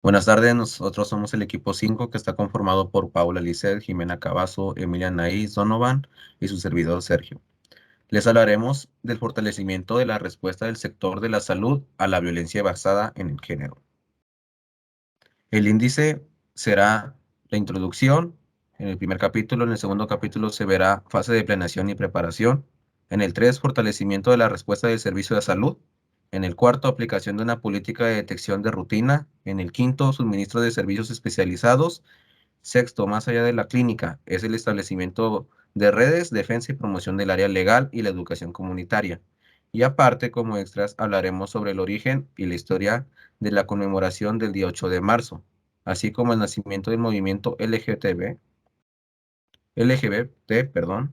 Buenas tardes, nosotros somos el equipo 5 que está conformado por Paula Lisset, Jimena Cavazo, Emilia Naís Donovan y su servidor Sergio. Les hablaremos del fortalecimiento de la respuesta del sector de la salud a la violencia basada en el género. El índice será la introducción en el primer capítulo, en el segundo capítulo se verá fase de planeación y preparación, en el 3 fortalecimiento de la respuesta del servicio de salud, en el cuarto aplicación de una política de detección de rutina, en el quinto suministro de servicios especializados, sexto más allá de la clínica es el establecimiento de redes, defensa y promoción del área legal y la educación comunitaria. Y aparte, como extras, hablaremos sobre el origen y la historia de la conmemoración del día 8 de marzo, así como el nacimiento del movimiento LGBT, perdón,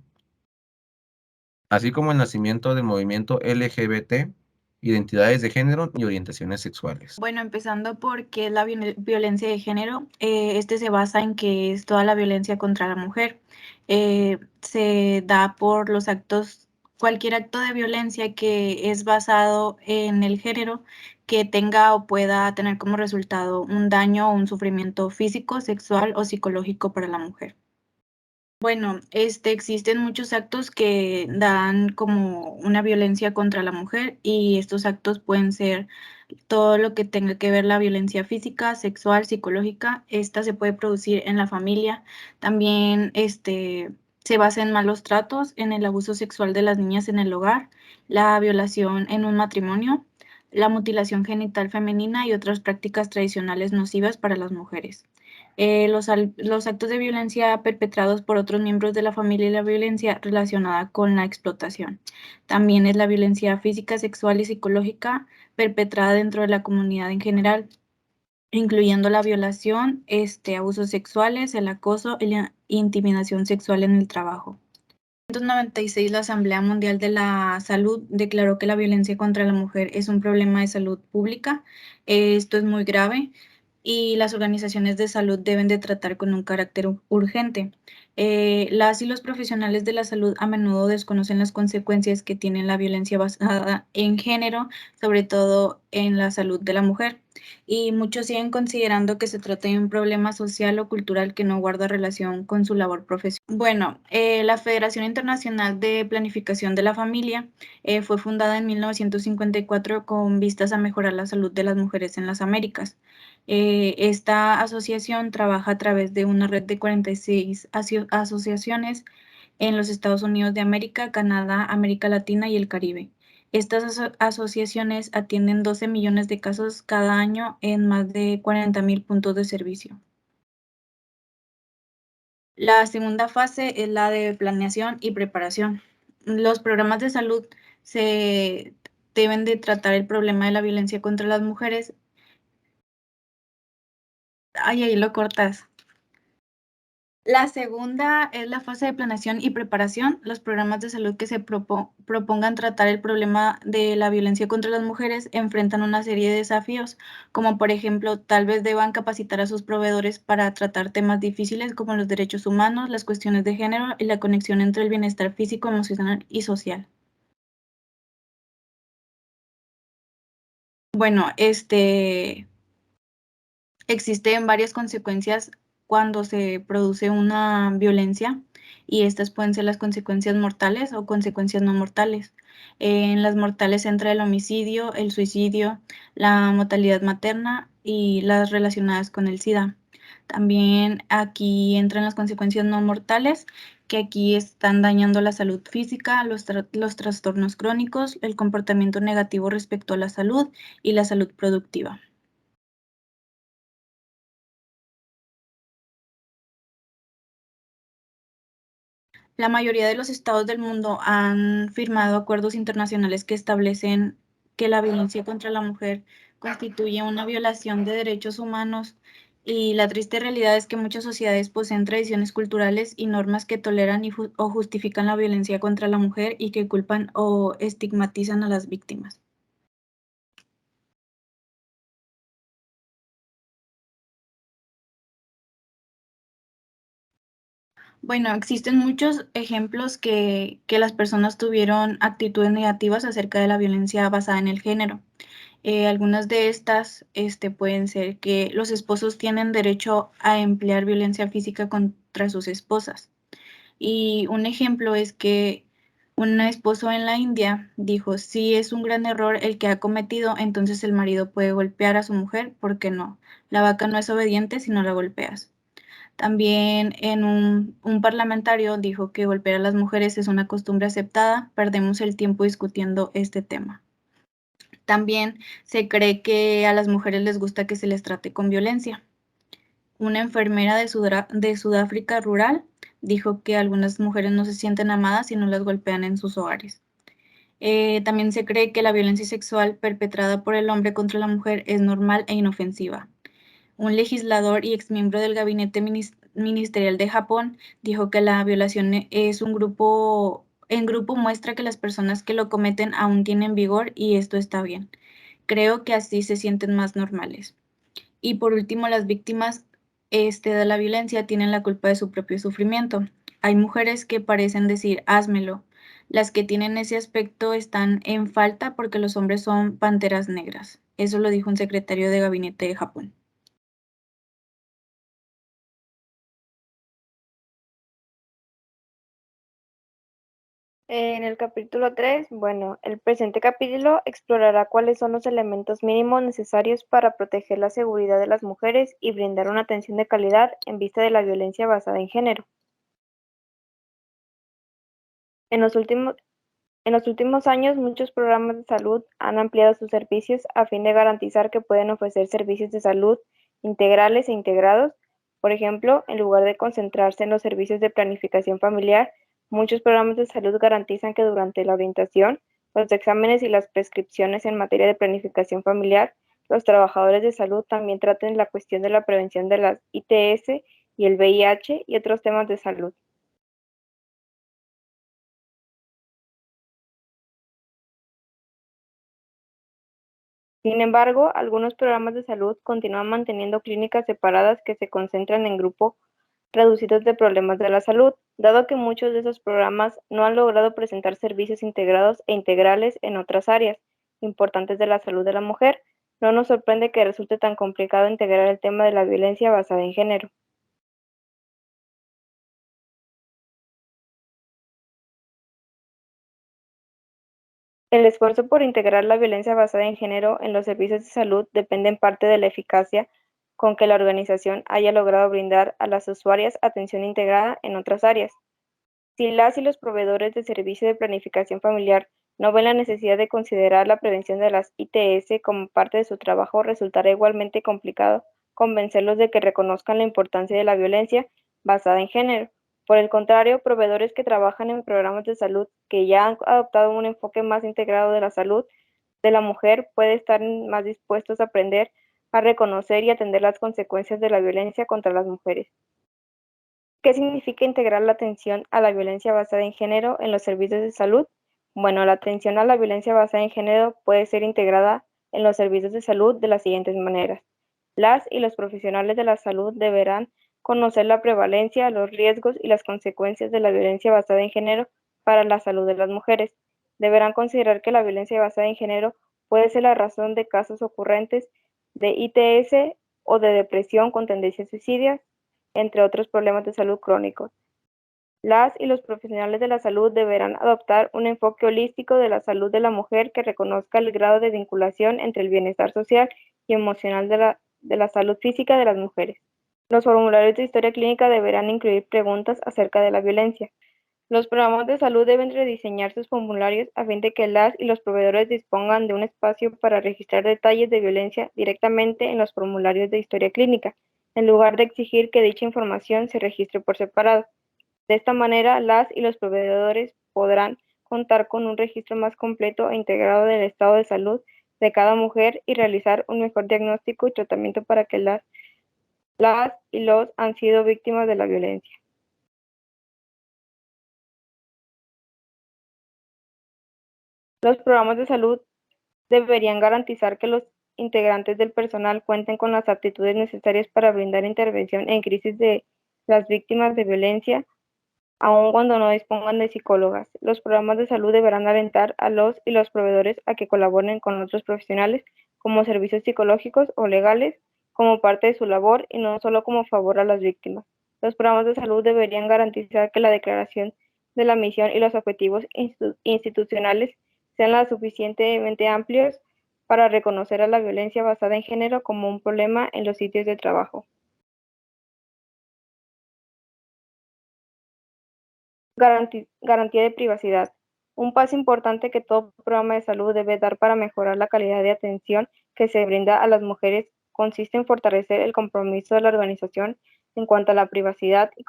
así como el nacimiento del movimiento LGBT, identidades de género y orientaciones sexuales. Bueno, empezando por qué es la violencia de género. Este se basa en que es toda la violencia contra la mujer. Se da por los actos, cualquier acto de violencia que es basado en el género, que tenga o pueda tener como resultado un daño o un sufrimiento físico, sexual o psicológico para la mujer. Bueno, existen muchos actos que dan como una violencia contra la mujer, y estos actos pueden ser todo lo que tenga que ver la violencia física, sexual, psicológica. Esta se puede producir en la familia. También se basa en malos tratos, en el abuso sexual de las niñas en el hogar, la violación en un matrimonio, la mutilación genital femenina y otras prácticas tradicionales nocivas para las mujeres. Los actos de violencia perpetrados por otros miembros de la familia y la violencia relacionada con la explotación. También es la violencia física, sexual y psicológica perpetrada dentro de la comunidad en general, incluyendo la violación, abusos sexuales, el acoso y la intimidación sexual en el trabajo. En 1996, la Asamblea Mundial de la Salud declaró que la violencia contra la mujer es un problema de salud pública. Esto es muy grave y las organizaciones de salud deben de tratar con un carácter urgente. Las y los profesionales de la salud a menudo desconocen las consecuencias que tiene la violencia basada en género, sobre todo en la salud de la mujer, y muchos siguen considerando que se trata de un problema social o cultural que no guarda relación con su labor profesional. Bueno, la Federación Internacional de Planificación de la Familia fue fundada en 1954 con vistas a mejorar la salud de las mujeres en las Américas. Esta asociación trabaja a través de una red de 46 asociaciones en los Estados Unidos de América, Canadá, América Latina y el Caribe. Estas asociaciones atienden 12 millones de casos cada año en más de 40,000 puntos de servicio. La segunda fase es la de planeación y preparación. Los programas de salud se deben de tratar el problema de la violencia contra las mujeres. Ay, ahí lo cortas. La segunda es la fase de planeación y preparación. Los programas de salud que se propongan tratar el problema de la violencia contra las mujeres enfrentan una serie de desafíos, como por ejemplo, tal vez deban capacitar a sus proveedores para tratar temas difíciles como los derechos humanos, las cuestiones de género y la conexión entre el bienestar físico, emocional y social. Bueno, existen varias consecuencias cuando se produce una violencia, y estas pueden ser las consecuencias mortales o consecuencias no mortales. En las mortales entra el homicidio, el suicidio, la mortalidad materna y las relacionadas con el SIDA. También aquí entran las consecuencias no mortales, que aquí están dañando la salud física, los trastornos crónicos, el comportamiento negativo respecto a la salud y la salud productiva. La mayoría de los estados del mundo han firmado acuerdos internacionales que establecen que la violencia contra la mujer constituye una violación de derechos humanos, y la triste realidad es que muchas sociedades poseen tradiciones culturales y normas que toleran o justifican la violencia contra la mujer y que culpan o estigmatizan a las víctimas. Bueno, existen muchos ejemplos que las personas tuvieron actitudes negativas acerca de la violencia basada en el género. Algunas de estas pueden ser que los esposos tienen derecho a emplear violencia física contra sus esposas. Y un ejemplo es que un esposo en la India dijo, si es un gran error el que ha cometido, entonces el marido puede golpear a su mujer, ¿por qué no? La vaca no es obediente si no la golpeas. También en un parlamentario dijo que golpear a las mujeres es una costumbre aceptada, perdemos el tiempo discutiendo este tema. También se cree que a las mujeres les gusta que se les trate con violencia. Una enfermera de Sudáfrica rural dijo que algunas mujeres no se sienten amadas si no las golpean en sus hogares. También se cree que la violencia sexual perpetrada por el hombre contra la mujer es normal e inofensiva. Un legislador y exmiembro del gabinete ministerial de Japón dijo que la violación es en grupo muestra que las personas que lo cometen aún tienen vigor y esto está bien. Creo que así se sienten más normales. Y por último, las víctimas de la violencia tienen la culpa de su propio sufrimiento. Hay mujeres que parecen decir, házmelo. Las que tienen ese aspecto están en falta porque los hombres son panteras negras. Eso lo dijo un secretario de gabinete de Japón. En el capítulo 3, bueno, el presente capítulo explorará cuáles son los elementos mínimos necesarios para proteger la seguridad de las mujeres y brindar una atención de calidad en vista de la violencia basada en género. En los últimos años, muchos programas de salud han ampliado sus servicios a fin de garantizar que pueden ofrecer servicios de salud integrales e integrados. Por ejemplo, en lugar de concentrarse en los servicios de planificación familiar, muchos programas de salud garantizan que durante la orientación, los exámenes y las prescripciones en materia de planificación familiar, los trabajadores de salud también traten la cuestión de la prevención de las ITS y el VIH y otros temas de salud. Sin embargo, algunos programas de salud continúan manteniendo clínicas separadas que se concentran en grupos reducidos de problemas de la salud, dado que muchos de esos programas no han logrado presentar servicios integrados e integrales en otras áreas importantes de la salud de la mujer. No nos sorprende que resulte tan complicado integrar el tema de la violencia basada en género. El esfuerzo por integrar la violencia basada en género en los servicios de salud depende en parte de la eficacia con que la organización haya logrado brindar a las usuarias atención integrada en otras áreas. Si las y los proveedores de servicio de planificación familiar no ven la necesidad de considerar la prevención de las ITS como parte de su trabajo, resultará igualmente complicado convencerlos de que reconozcan la importancia de la violencia basada en género. Por el contrario, proveedores que trabajan en programas de salud que ya han adoptado un enfoque más integrado de la salud de la mujer pueden estar más dispuestos a aprender a reconocer y atender las consecuencias de la violencia contra las mujeres. ¿Qué significa integrar la atención a la violencia basada en género en los servicios de salud? Bueno, la atención a la violencia basada en género puede ser integrada en los servicios de salud de las siguientes maneras. Las y los profesionales de la salud deberán conocer la prevalencia, los riesgos y las consecuencias de la violencia basada en género para la salud de las mujeres. Deberán considerar que la violencia basada en género puede ser la razón de casos ocurrentes de ITS o de depresión con tendencias suicidas, entre otros problemas de salud crónicos. Las y los profesionales de la salud deberán adoptar un enfoque holístico de la salud de la mujer que reconozca el grado de vinculación entre el bienestar social y emocional de la salud física de las mujeres. Los formularios de historia clínica deberán incluir preguntas acerca de la violencia. Los programas de salud deben rediseñar sus formularios a fin de que las y los proveedores dispongan de un espacio para registrar detalles de violencia directamente en los formularios de historia clínica, en lugar de exigir que dicha información se registre por separado. De esta manera, las y los proveedores podrán contar con un registro más completo e integrado del estado de salud de cada mujer y realizar un mejor diagnóstico y tratamiento para que las y los han sido víctimas de la violencia. Los programas de salud deberían garantizar que los integrantes del personal cuenten con las aptitudes necesarias para brindar intervención en crisis de las víctimas de violencia, aun cuando no dispongan de psicólogas. Los programas de salud deberán alentar a los y los proveedores a que colaboren con otros profesionales como servicios psicológicos o legales, como parte de su labor y no solo como favor a las víctimas. Los programas de salud deberían garantizar que la declaración de la misión y los objetivos institucionales sean lo suficientemente amplios para reconocer a la violencia basada en género como un problema en los sitios de trabajo. Garantía de privacidad. Un paso importante que todo programa de salud debe dar para mejorar la calidad de atención que se brinda a las mujeres consiste en fortalecer el compromiso de la organización en cuanto a la privacidad y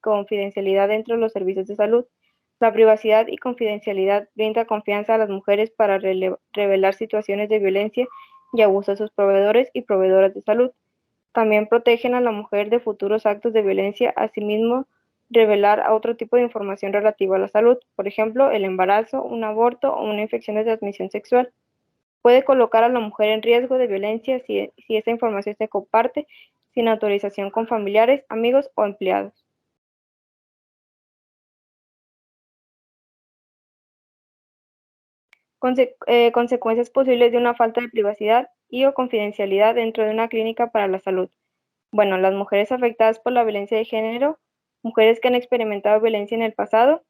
confidencialidad dentro de los servicios de salud. La privacidad y confidencialidad brinda confianza a las mujeres para revelar situaciones de violencia y abuso a sus proveedores y proveedoras de salud. También protegen a la mujer de futuros actos de violencia, asimismo revelar a otro tipo de información relativa a la salud, por ejemplo, el embarazo, un aborto o una infección de transmisión sexual. Puede colocar a la mujer en riesgo de violencia si esa información se comparte sin autorización con familiares, amigos o empleados. Consecuencias posibles de una falta de privacidad y o confidencialidad dentro de una clínica para la salud. Bueno, las mujeres afectadas por la violencia de género, mujeres que han experimentado violencia en el pasado.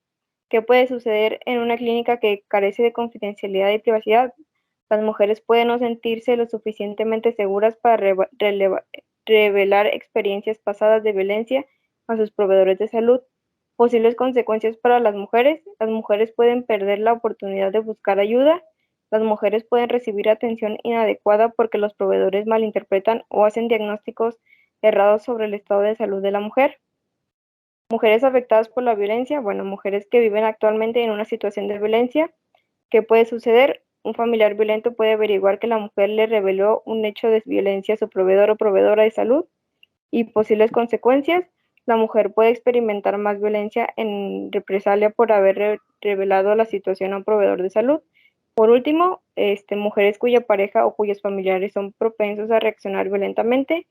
¿Qué puede suceder en una clínica que carece de confidencialidad y privacidad? Las mujeres pueden no sentirse lo suficientemente seguras para revelar experiencias pasadas de violencia a sus proveedores de salud. Posibles consecuencias para las mujeres pueden perder la oportunidad de buscar ayuda, las mujeres pueden recibir atención inadecuada porque los proveedores malinterpretan o hacen diagnósticos errados sobre el estado de salud de la mujer. Mujeres afectadas por la violencia, bueno, mujeres que viven actualmente en una situación de violencia. ¿Qué puede suceder? Un familiar violento puede averiguar que la mujer le reveló un hecho de violencia a su proveedor o proveedora de salud y posibles consecuencias. La mujer puede experimentar más violencia en represalia por haber revelado la situación a un proveedor de salud. Por último, mujeres cuya pareja o cuyos familiares son propensos a reaccionar violentamente.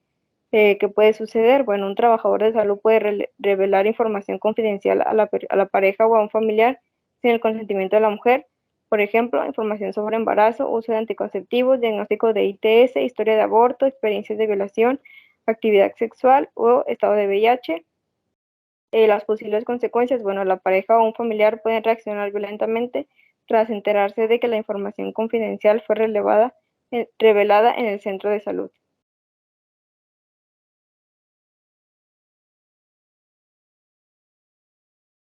¿Qué puede suceder? Bueno, un trabajador de salud puede revelar información confidencial a la pareja o a un familiar sin el consentimiento de la mujer. Por ejemplo, información sobre embarazo, uso de anticonceptivos, diagnóstico de ITS, historia de aborto, experiencias de violación, actividad sexual o estado de VIH. Las posibles consecuencias, bueno, la pareja o un familiar pueden reaccionar violentamente tras enterarse de que la información confidencial fue revelada en el centro de salud.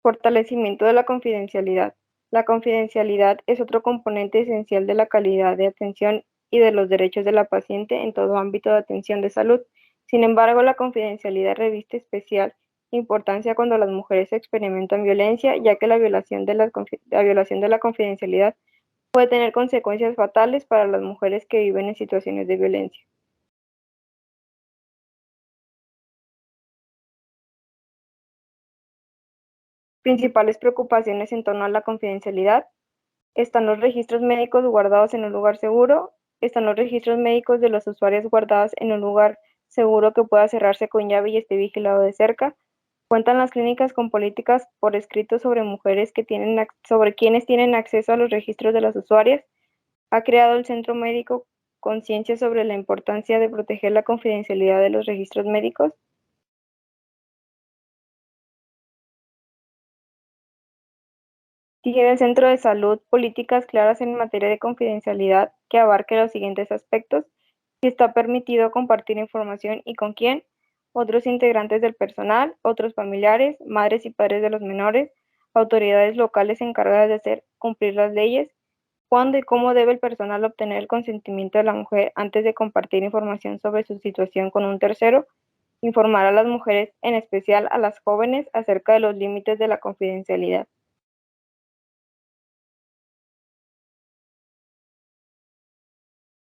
Fortalecimiento de la confidencialidad. La confidencialidad es otro componente esencial de la calidad de atención y de los derechos de la paciente en todo ámbito de atención de salud. Sin embargo, la confidencialidad reviste especial importancia cuando las mujeres experimentan violencia, ya que la violación de la confidencialidad puede tener consecuencias fatales para las mujeres que viven en situaciones de violencia. Principales preocupaciones en torno a la confidencialidad. Están los registros médicos guardados en un lugar seguro. Están los registros médicos de los usuarios guardados en un lugar seguro que pueda cerrarse con llave y esté vigilado de cerca. Cuentan las clínicas con políticas por escrito sobre mujeres sobre quienes tienen acceso a los registros de las usuarias. Ha creado el Centro Médico conciencia sobre la importancia de proteger la confidencialidad de los registros médicos. Tiene el Centro de Salud políticas claras en materia de confidencialidad que abarque los siguientes aspectos: si está permitido compartir información y con quién, otros integrantes del personal, otros familiares, madres y padres de los menores, autoridades locales encargadas de hacer cumplir las leyes, cuándo y cómo debe el personal obtener el consentimiento de la mujer antes de compartir información sobre su situación con un tercero, informar a las mujeres, en especial a las jóvenes, acerca de los límites de la confidencialidad.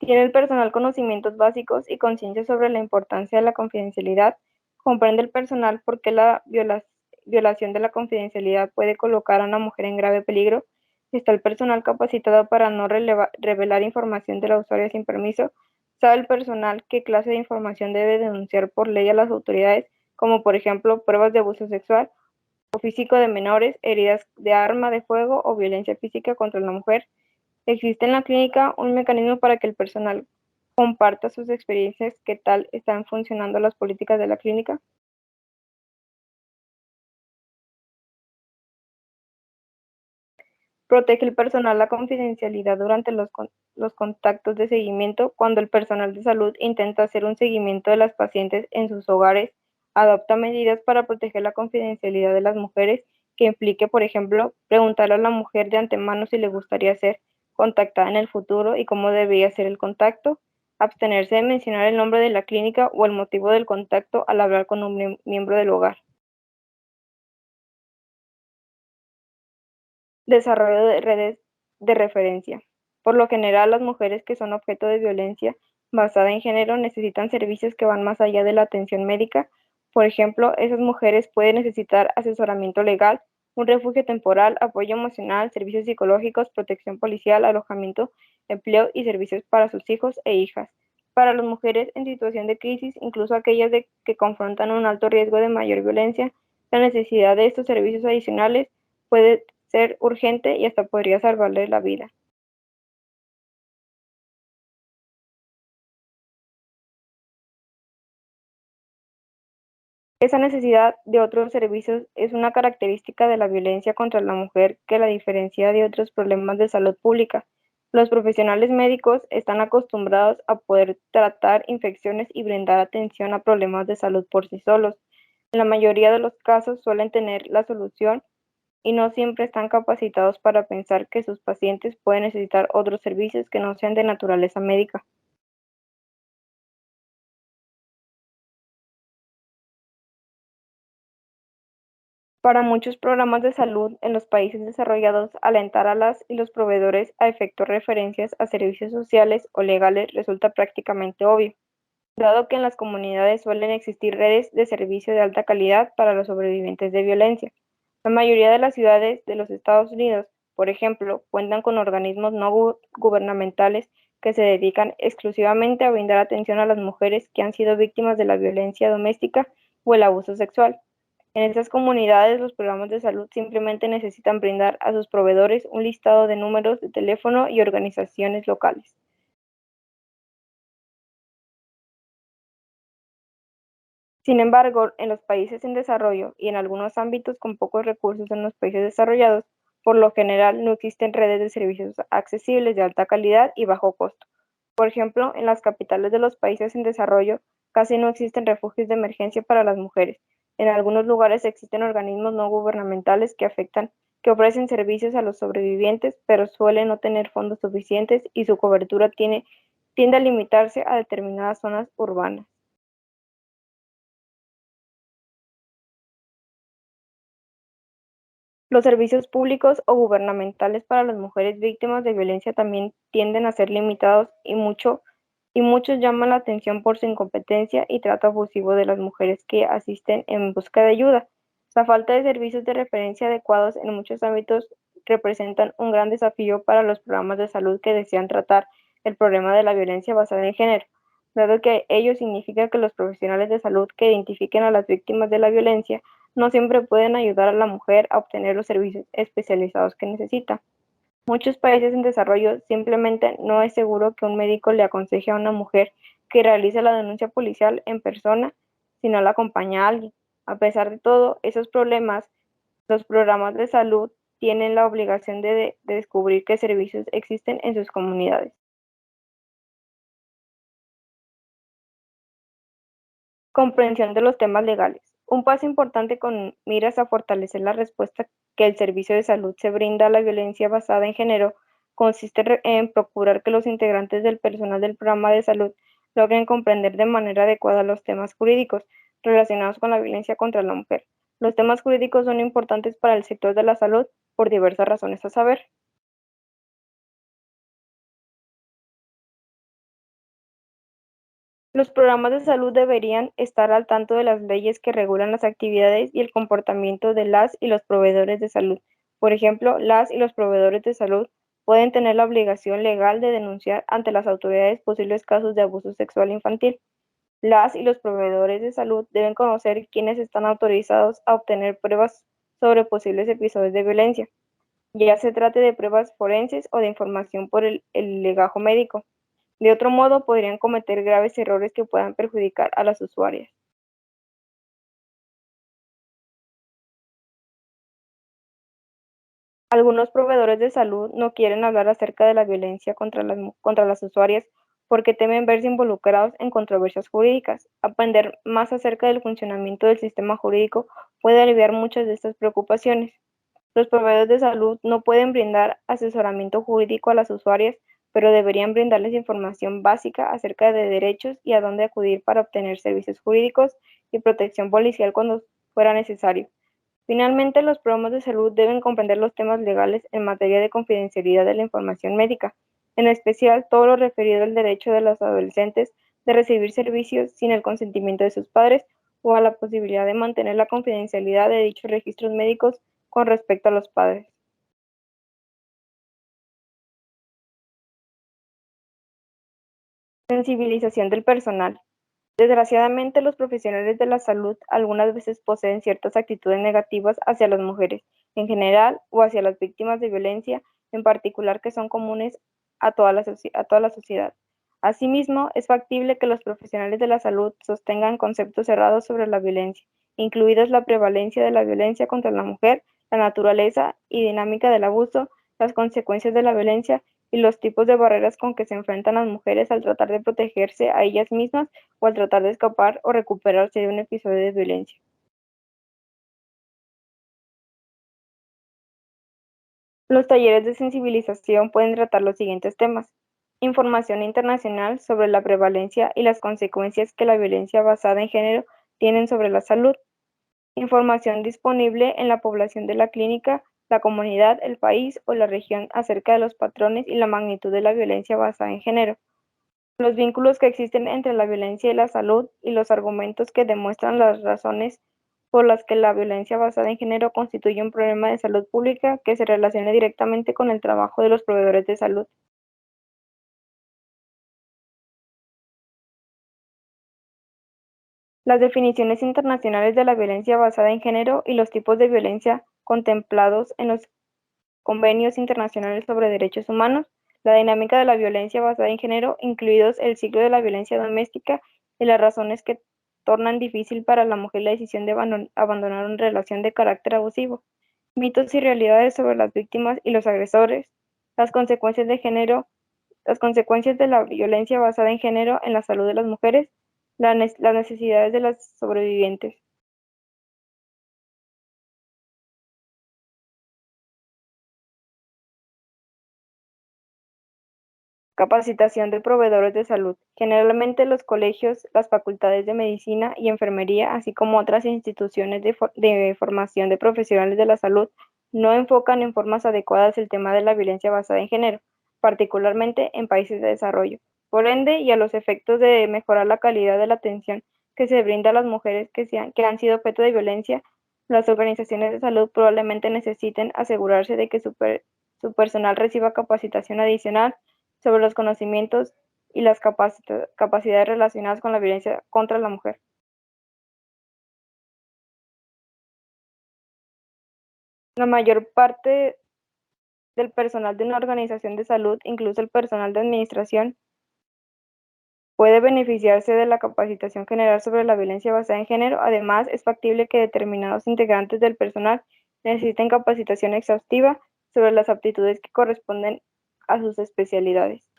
Tiene el personal conocimientos básicos y conciencia sobre la importancia de la confidencialidad. Comprende el personal por qué la violación de la confidencialidad puede colocar a una mujer en grave peligro. Está el personal capacitado para no revelar información de la usuaria sin permiso. Sabe el personal qué clase de información debe denunciar por ley a las autoridades, como por ejemplo pruebas de abuso sexual o físico de menores, heridas de arma de fuego o violencia física contra la mujer. Existe en la clínica un mecanismo para que el personal comparta sus experiencias, qué tal están funcionando las políticas de la clínica. Protege el personal la confidencialidad durante los contactos de seguimiento. Cuando el personal de salud intenta hacer un seguimiento de las pacientes en sus hogares, adopta medidas para proteger la confidencialidad de las mujeres, que implique, por ejemplo, preguntarle a la mujer de antemano si le gustaría ser contactada en el futuro y cómo debería ser el contacto, abstenerse de mencionar el nombre de la clínica o el motivo del contacto al hablar con un miembro del hogar. Desarrollo de redes de referencia. Por lo general, las mujeres que son objeto de violencia basada en género necesitan servicios que van más allá de la atención médica. Por ejemplo, esas mujeres pueden necesitar asesoramiento legal, un refugio temporal, apoyo emocional, servicios psicológicos, protección policial, alojamiento, empleo y servicios para sus hijos e hijas. Para las mujeres en situación de crisis, incluso aquellas que confrontan un alto riesgo de mayor violencia, la necesidad de estos servicios adicionales puede ser urgente y hasta podría salvarle la vida. Esa necesidad de otros servicios es una característica de la violencia contra la mujer que la diferencia de otros problemas de salud pública. Los profesionales médicos están acostumbrados a poder tratar infecciones y brindar atención a problemas de salud por sí solos. En la mayoría de los casos suelen tener la solución y no siempre están capacitados para pensar que sus pacientes pueden necesitar otros servicios que no sean de naturaleza médica. Para muchos programas de salud en los países desarrollados, alentar a las y los proveedores a efectuar referencias a servicios sociales o legales resulta prácticamente obvio, dado que en las comunidades suelen existir redes de servicio de alta calidad para los sobrevivientes de violencia. La mayoría de las ciudades de los Estados Unidos, por ejemplo, cuentan con organismos no gubernamentales que se dedican exclusivamente a brindar atención a las mujeres que han sido víctimas de la violencia doméstica o el abuso sexual. En estas comunidades, los programas de salud simplemente necesitan brindar a sus proveedores un listado de números de teléfono y organizaciones locales. Sin embargo, en los países en desarrollo y en algunos ámbitos con pocos recursos en los países desarrollados, por lo general no existen redes de servicios accesibles de alta calidad y bajo costo. Por ejemplo, en las capitales de los países en desarrollo casi no existen refugios de emergencia para las mujeres. En algunos lugares existen organismos no gubernamentales que ofrecen servicios a los sobrevivientes, pero suelen no tener fondos suficientes y su cobertura tiende a limitarse a determinadas zonas urbanas. Los servicios públicos o gubernamentales para las mujeres víctimas de violencia también tienden a ser limitados y muchos llaman la atención por su incompetencia y trato abusivo de las mujeres que asisten en busca de ayuda. La falta de servicios de referencia adecuados en muchos ámbitos representan un gran desafío para los programas de salud que desean tratar el problema de la violencia basada en género, dado que ello significa que los profesionales de salud que identifiquen a las víctimas de la violencia no siempre pueden ayudar a la mujer a obtener los servicios especializados que necesita. Muchos países en desarrollo simplemente no es seguro que un médico le aconseje a una mujer que realice la denuncia policial en persona si no la acompaña a alguien. A pesar de todo esos problemas, los programas de salud tienen la obligación de descubrir qué servicios existen en sus comunidades. Comprensión de los temas legales. Un paso importante con miras a fortalecer la respuesta que el servicio de salud se brinda a la violencia basada en género consiste en procurar que los integrantes del personal del programa de salud logren comprender de manera adecuada los temas jurídicos relacionados con la violencia contra la mujer. Los temas jurídicos son importantes para el sector de la salud por diversas razones a saber. Los programas de salud deberían estar al tanto de las leyes que regulan las actividades y el comportamiento de las y los proveedores de salud. Por ejemplo, las y los proveedores de salud pueden tener la obligación legal de denunciar ante las autoridades posibles casos de abuso sexual infantil. Las y los proveedores de salud deben conocer quiénes están autorizados a obtener pruebas sobre posibles episodios de violencia, ya se trate de pruebas forenses o de información por el legajo médico. De otro modo, podrían cometer graves errores que puedan perjudicar a las usuarias. Algunos proveedores de salud no quieren hablar acerca de la violencia contra las usuarias porque temen verse involucrados en controversias jurídicas. Aprender más acerca del funcionamiento del sistema jurídico puede aliviar muchas de estas preocupaciones. Los proveedores de salud no pueden brindar asesoramiento jurídico a las usuarias, pero deberían brindarles información básica acerca de derechos y a dónde acudir para obtener servicios jurídicos y protección policial cuando fuera necesario. Finalmente, los programas de salud deben comprender los temas legales en materia de confidencialidad de la información médica, en especial todo lo referido al derecho de los adolescentes de recibir servicios sin el consentimiento de sus padres o a la posibilidad de mantener la confidencialidad de dichos registros médicos con respecto a los padres. Sensibilización del personal. Desgraciadamente, los profesionales de la salud algunas veces poseen ciertas actitudes negativas hacia las mujeres en general o hacia las víctimas de violencia en particular que son comunes a toda la sociedad. Asimismo, es factible que los profesionales de la salud sostengan conceptos cerrados sobre la violencia, incluidos la prevalencia de la violencia contra la mujer, la naturaleza y dinámica del abuso, las consecuencias de la violencia y los tipos de barreras con que se enfrentan las mujeres al tratar de protegerse a ellas mismas o al tratar de escapar o recuperarse de un episodio de violencia. Los talleres de sensibilización pueden tratar los siguientes temas: información internacional sobre la prevalencia y las consecuencias que la violencia basada en género tienen sobre la salud, información disponible en la población de la clínica, la comunidad, el país o la región acerca de los patrones y la magnitud de la violencia basada en género, los vínculos que existen entre la violencia y la salud y los argumentos que demuestran las razones por las que la violencia basada en género constituye un problema de salud pública que se relaciona directamente con el trabajo de los proveedores de salud. Las definiciones internacionales de la violencia basada en género y los tipos de violencia contemplados en los convenios internacionales sobre derechos humanos, la dinámica de la violencia basada en género, incluidos el ciclo de la violencia doméstica y las razones que tornan difícil para la mujer la decisión de abandonar una relación de carácter abusivo, mitos y realidades sobre las víctimas y los agresores, las consecuencias de género, las consecuencias de la violencia basada en género en la salud de las mujeres, las necesidades de las sobrevivientes. Capacitación de proveedores de salud. Generalmente los colegios, las facultades de medicina y enfermería, así como otras instituciones de formación de profesionales de la salud, no enfocan en formas adecuadas el tema de la violencia basada en género, particularmente en países de desarrollo. Por ende, y a los efectos de mejorar la calidad de la atención que se brinda a las mujeres que han sido objeto de violencia, las organizaciones de salud probablemente necesiten asegurarse de que su personal reciba capacitación adicional sobre los conocimientos y las capacidades relacionadas con la violencia contra la mujer. La mayor parte del personal de una organización de salud, incluso el personal de administración, puede beneficiarse de la capacitación general sobre la violencia basada en género. Además, es factible que determinados integrantes del personal necesiten capacitación exhaustiva sobre las aptitudes que corresponden a sus especialidades.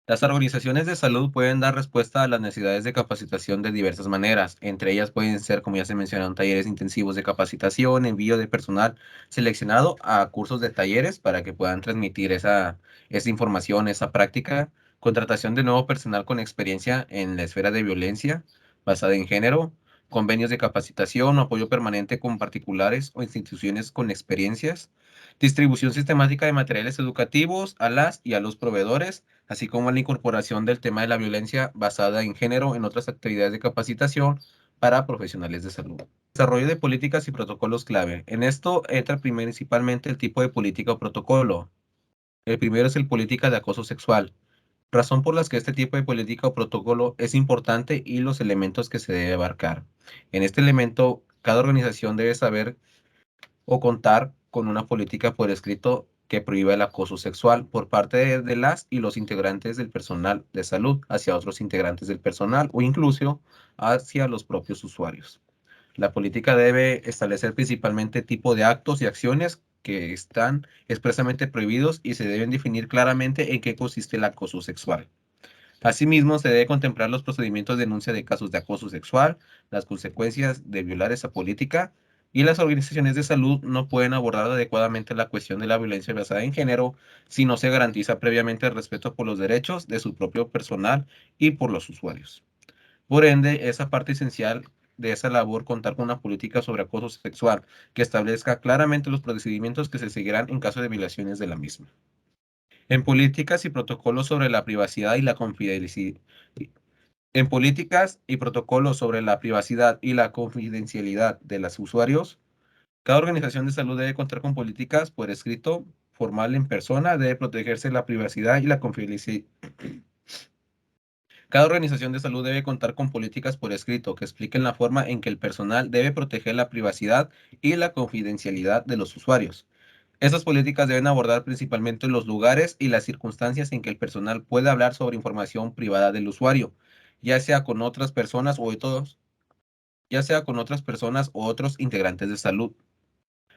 Las organizaciones de salud pueden dar respuesta a las necesidades de capacitación de diversas maneras. Entre ellas pueden ser, como ya se mencionaron, talleres intensivos de capacitación, envío de personal seleccionado a cursos de talleres para que puedan transmitir esa información, esa práctica, contratación de nuevo personal con experiencia en la esfera de violencia basada en género, convenios de capacitación o apoyo permanente con particulares o instituciones con experiencias, distribución sistemática de materiales educativos a las y a los proveedores, así como la incorporación del tema de la violencia basada en género en otras actividades de capacitación para profesionales de salud. Desarrollo de políticas y protocolos clave. En esto entra principalmente el tipo de política o protocolo. El primero es el política de acoso sexual, razón por las que este tipo de política o protocolo es importante y los elementos que se debe abarcar. En este elemento, cada organización debe saber o contar con una política por escrito que prohíba el acoso sexual por parte de las y los integrantes del personal de salud hacia otros integrantes del personal o incluso hacia los propios usuarios. La política debe establecer principalmente tipo de actos y acciones que están expresamente prohibidos y se deben definir claramente en qué consiste el acoso sexual. Asimismo, se debe contemplar los procedimientos de denuncia de casos de acoso sexual, las consecuencias de violar esa política, y las organizaciones de salud no pueden abordar adecuadamente la cuestión de la violencia basada en género si no se garantiza previamente el respeto por los derechos de su propio personal y por los usuarios. Por ende, esa parte esencial de esa labor contar con una política sobre acoso sexual que establezca claramente los procedimientos que se seguirán en caso de violaciones de la misma. En políticas y protocolos sobre la privacidad y la confidencialidad. En políticas y protocolos sobre la privacidad y la confidencialidad de los usuarios, cada organización de salud debe contar con políticas por escrito, formal en persona, debe protegerse la privacidad y la confidencialidad. Cada organización de salud debe contar con políticas por escrito que expliquen la forma en que el personal debe proteger la privacidad y la confidencialidad de los usuarios. Estas políticas deben abordar principalmente los lugares y las circunstancias en que el personal puede hablar sobre información privada del usuario, ya sea con otras personas o de todos, ya sea con otras personas o otros integrantes de salud,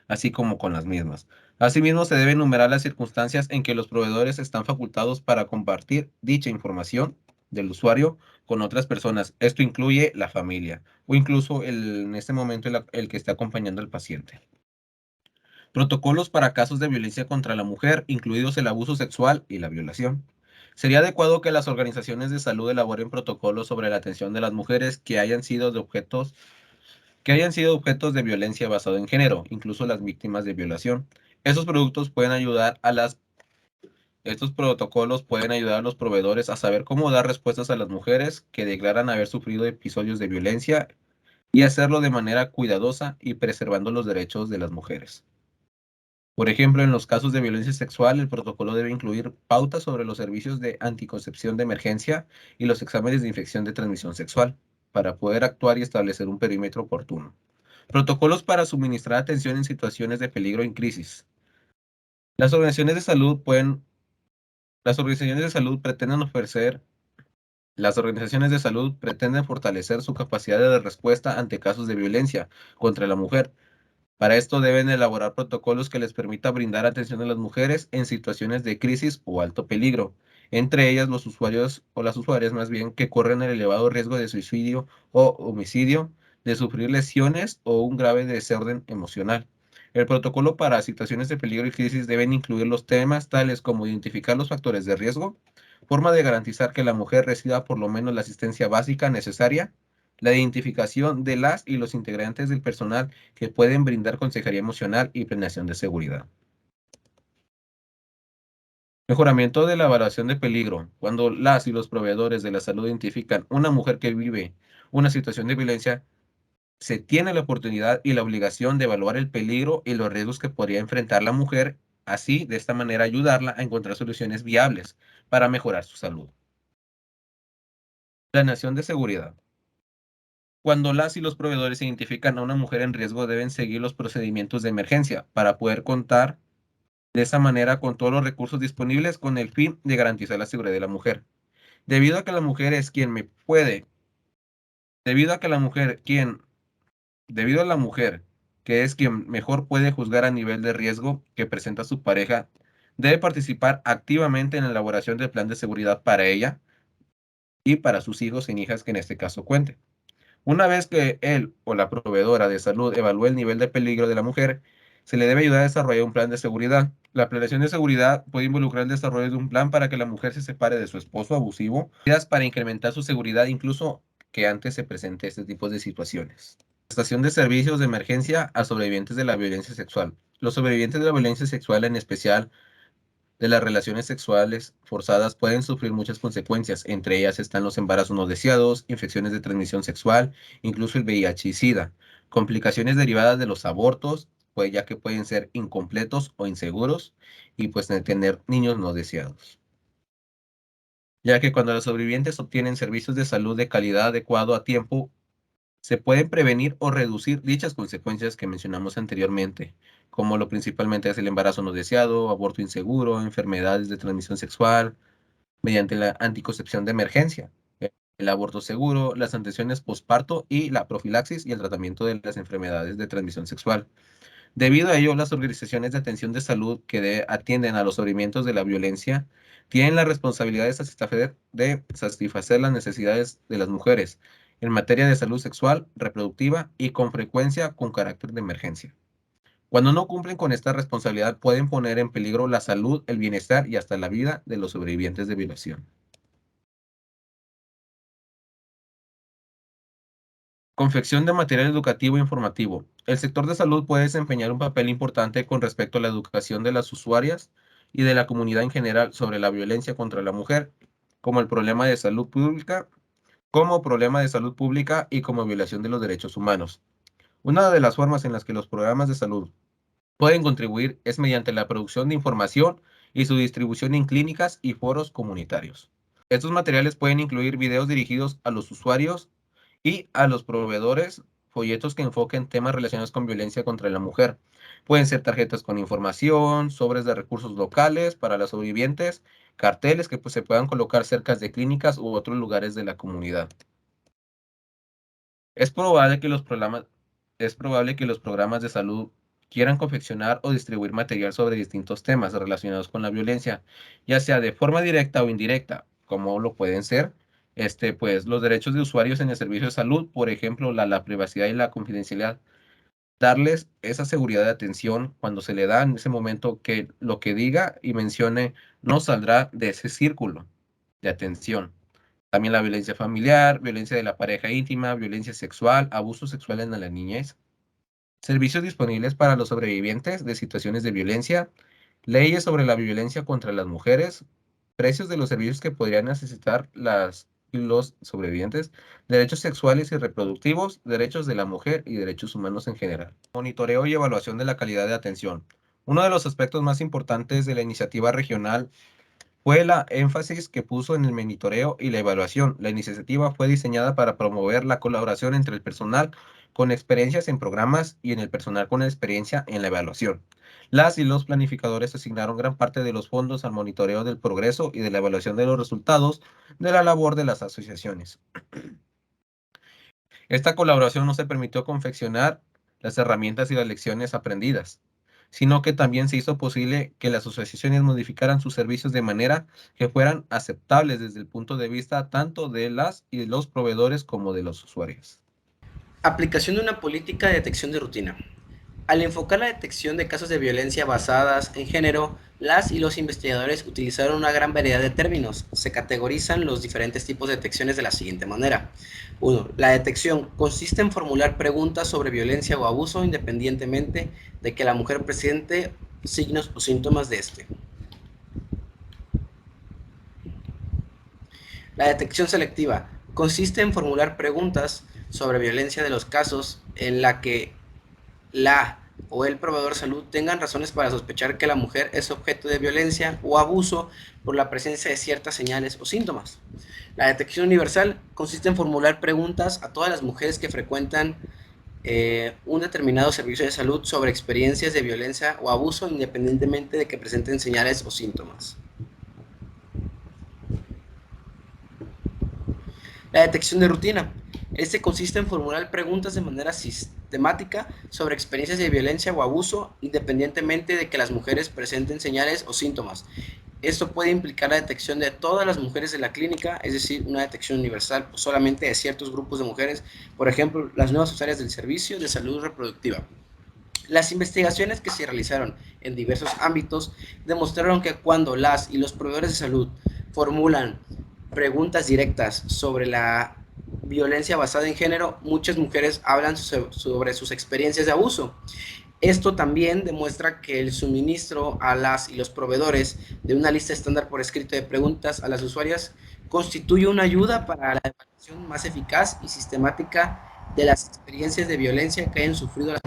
así como con las mismas. Asimismo, se deben enumerar las circunstancias en que los proveedores están facultados para compartir dicha información del usuario con otras personas. Esto incluye la familia o incluso en este momento el que está acompañando al paciente. Protocolos para casos de violencia contra la mujer, incluidos el abuso sexual y la violación. Sería adecuado que las organizaciones de salud elaboren protocolos sobre la atención de las mujeres que hayan sido objetos de violencia basada en género, incluso las víctimas de violación. Esos productos pueden ayudar a las Estos protocolos pueden ayudar a los proveedores a saber cómo dar respuestas a las mujeres que declaran haber sufrido episodios de violencia y hacerlo de manera cuidadosa y preservando los derechos de las mujeres. Por ejemplo, en los casos de violencia sexual, el protocolo debe incluir pautas sobre los servicios de anticoncepción de emergencia y los exámenes de infección de transmisión sexual, para poder actuar y establecer un perímetro oportuno. Protocolos para suministrar atención en situaciones de peligro en crisis. Las organizaciones de salud pueden, las organizaciones de salud pretenden ofrecer, las organizaciones de salud pretenden fortalecer su capacidad de respuesta ante casos de violencia contra la mujer. Para esto deben elaborar protocolos que les permita brindar atención a las mujeres en situaciones de crisis o alto peligro, entre ellas los usuarios o las usuarias más bien que corren el elevado riesgo de suicidio o homicidio, de sufrir lesiones o un grave desorden emocional. El protocolo para situaciones de peligro y crisis deben incluir los temas tales como identificar los factores de riesgo, forma de garantizar que la mujer reciba por lo menos la asistencia básica necesaria, la identificación de las y los integrantes del personal que pueden brindar consejería emocional y planeación de seguridad. Mejoramiento de la evaluación de peligro. Cuando las y los proveedores de la salud identifican una mujer que vive una situación de violencia, se tiene la oportunidad y la obligación de evaluar el peligro y los riesgos que podría enfrentar la mujer, así de esta manera ayudarla a encontrar soluciones viables para mejorar su salud. Planeación de seguridad. Cuando las y los proveedores identifican a una mujer en riesgo, deben seguir los procedimientos de emergencia para poder contar de esa manera con todos los recursos disponibles con el fin de garantizar la seguridad de la mujer. Debido a que la mujer es quien me puede, debido a que la mujer quien, debido a la mujer que es quien mejor puede juzgar a nivel de riesgo que presenta su pareja, debe participar activamente en la elaboración del plan de seguridad para ella y para sus hijos e hijas que en este caso cuente. Una vez que él o la proveedora de salud evalúe el nivel de peligro de la mujer, se le debe ayudar a desarrollar un plan de seguridad. La planeación de seguridad puede involucrar el desarrollo de un plan para que la mujer se separe de su esposo abusivo, medidas para incrementar su seguridad incluso que antes se presente este tipo de situaciones. Prestación de servicios de emergencia a sobrevivientes de la violencia sexual. Los sobrevivientes de la violencia sexual, en especial de las relaciones sexuales forzadas, pueden sufrir muchas consecuencias. Entre ellas están los embarazos no deseados, infecciones de transmisión sexual, incluso el VIH y SIDA, complicaciones derivadas de los abortos, pues ya que pueden ser incompletos o inseguros, y pues de tener niños no deseados. Ya que cuando los sobrevivientes obtienen servicios de salud de calidad adecuado a tiempo, Se pueden prevenir o reducir dichas consecuencias que mencionamos anteriormente, como lo principalmente es el embarazo no deseado, aborto inseguro, enfermedades de transmisión sexual, mediante la anticoncepción de emergencia, el aborto seguro, las atenciones posparto y la profilaxis y el tratamiento de las enfermedades de transmisión sexual. Debido a ello, las organizaciones de atención de salud que atienden a los sobrevivientes de la violencia tienen la responsabilidad de satisfacer las necesidades de las mujeres en materia de salud sexual, reproductiva y con frecuencia con carácter de emergencia. Cuando no cumplen con esta responsabilidad, pueden poner en peligro la salud, el bienestar y hasta la vida de los sobrevivientes de violación. Confección de material educativo e informativo. El sector de salud puede desempeñar un papel importante con respecto a la educación de las usuarias y de la comunidad en general sobre la violencia contra la mujer, como el problema de salud pública, como problema de salud pública y como violación de los derechos humanos. Una de las formas en las que los programas de salud pueden contribuir es mediante la producción de información y su distribución en clínicas y foros comunitarios. Estos materiales pueden incluir videos dirigidos a los usuarios y a los proveedores, folletos que enfoquen temas relacionados con violencia contra la mujer. Pueden ser tarjetas con información, sobres de recursos locales para las sobrevivientes, carteles que se puedan colocar cerca de clínicas u otros lugares de la comunidad. Es probable que es probable que los programas de salud quieran confeccionar o distribuir material sobre distintos temas relacionados con la violencia, ya sea de forma directa o indirecta, como lo pueden ser, pues, los derechos de usuarios en el servicio de salud, por ejemplo, la privacidad y la confidencialidad. Darles esa seguridad de atención cuando se le da en ese momento que lo que diga y mencione no saldrá de ese círculo de atención. También la violencia familiar, violencia de la pareja íntima, violencia sexual, abuso sexual en la niñez, servicios disponibles para los sobrevivientes de situaciones de violencia, leyes sobre la violencia contra las mujeres, precios de los servicios que podrían necesitar las y los sobrevivientes, derechos sexuales y reproductivos, derechos de la mujer y derechos humanos en general. Monitoreo y evaluación de la calidad de atención. Uno de los aspectos más importantes de la iniciativa regional fue la énfasis que puso en el monitoreo y la evaluación. La iniciativa fue diseñada para promover la colaboración entre el personal con experiencias en programas y en el personal con experiencia en la evaluación. Las y los planificadores asignaron gran parte de los fondos al monitoreo del progreso y de la evaluación de los resultados de la labor de las asociaciones. Esta colaboración no se permitió confeccionar las herramientas y las lecciones aprendidas, sino que también se hizo posible que las asociaciones modificaran sus servicios de manera que fueran aceptables desde el punto de vista tanto de las y los proveedores como de los usuarios. Aplicación de una política de detección de rutina. Al enfocar la detección de casos de violencia basadas en género, las y los investigadores utilizaron una gran variedad de términos. Se categorizan los diferentes tipos de detecciones de la siguiente manera. 1. La detección consiste en formular preguntas sobre violencia o abuso independientemente de que la mujer presente signos o síntomas de este. La detección selectiva consiste en formular preguntas sobre violencia de los casos en la que la o el proveedor de salud tengan razones para sospechar que la mujer es objeto de violencia o abuso por la presencia de ciertas señales o síntomas. La detección universal consiste en formular preguntas a todas las mujeres que frecuentan un determinado servicio de salud sobre experiencias de violencia o abuso independientemente de que presenten señales o síntomas. La detección de rutina. Este consiste en formular preguntas de manera sistemática sobre experiencias de violencia o abuso, independientemente de que las mujeres presenten señales o síntomas. Esto puede implicar la detección de todas las mujeres de la clínica, es decir, una detección universal solamente de ciertos grupos de mujeres, por ejemplo, las nuevas usuarias del servicio de salud reproductiva. Las investigaciones que se realizaron en diversos ámbitos demostraron que cuando las y los proveedores de salud formulan preguntas directas sobre la violencia basada en género, muchas mujeres hablan sobre sus experiencias de abuso. Esto también demuestra que el suministro a las y los proveedores de una lista estándar por escrito de preguntas a las usuarias constituye una ayuda para la evaluación más eficaz y sistemática de las experiencias de violencia que hayan sufrido las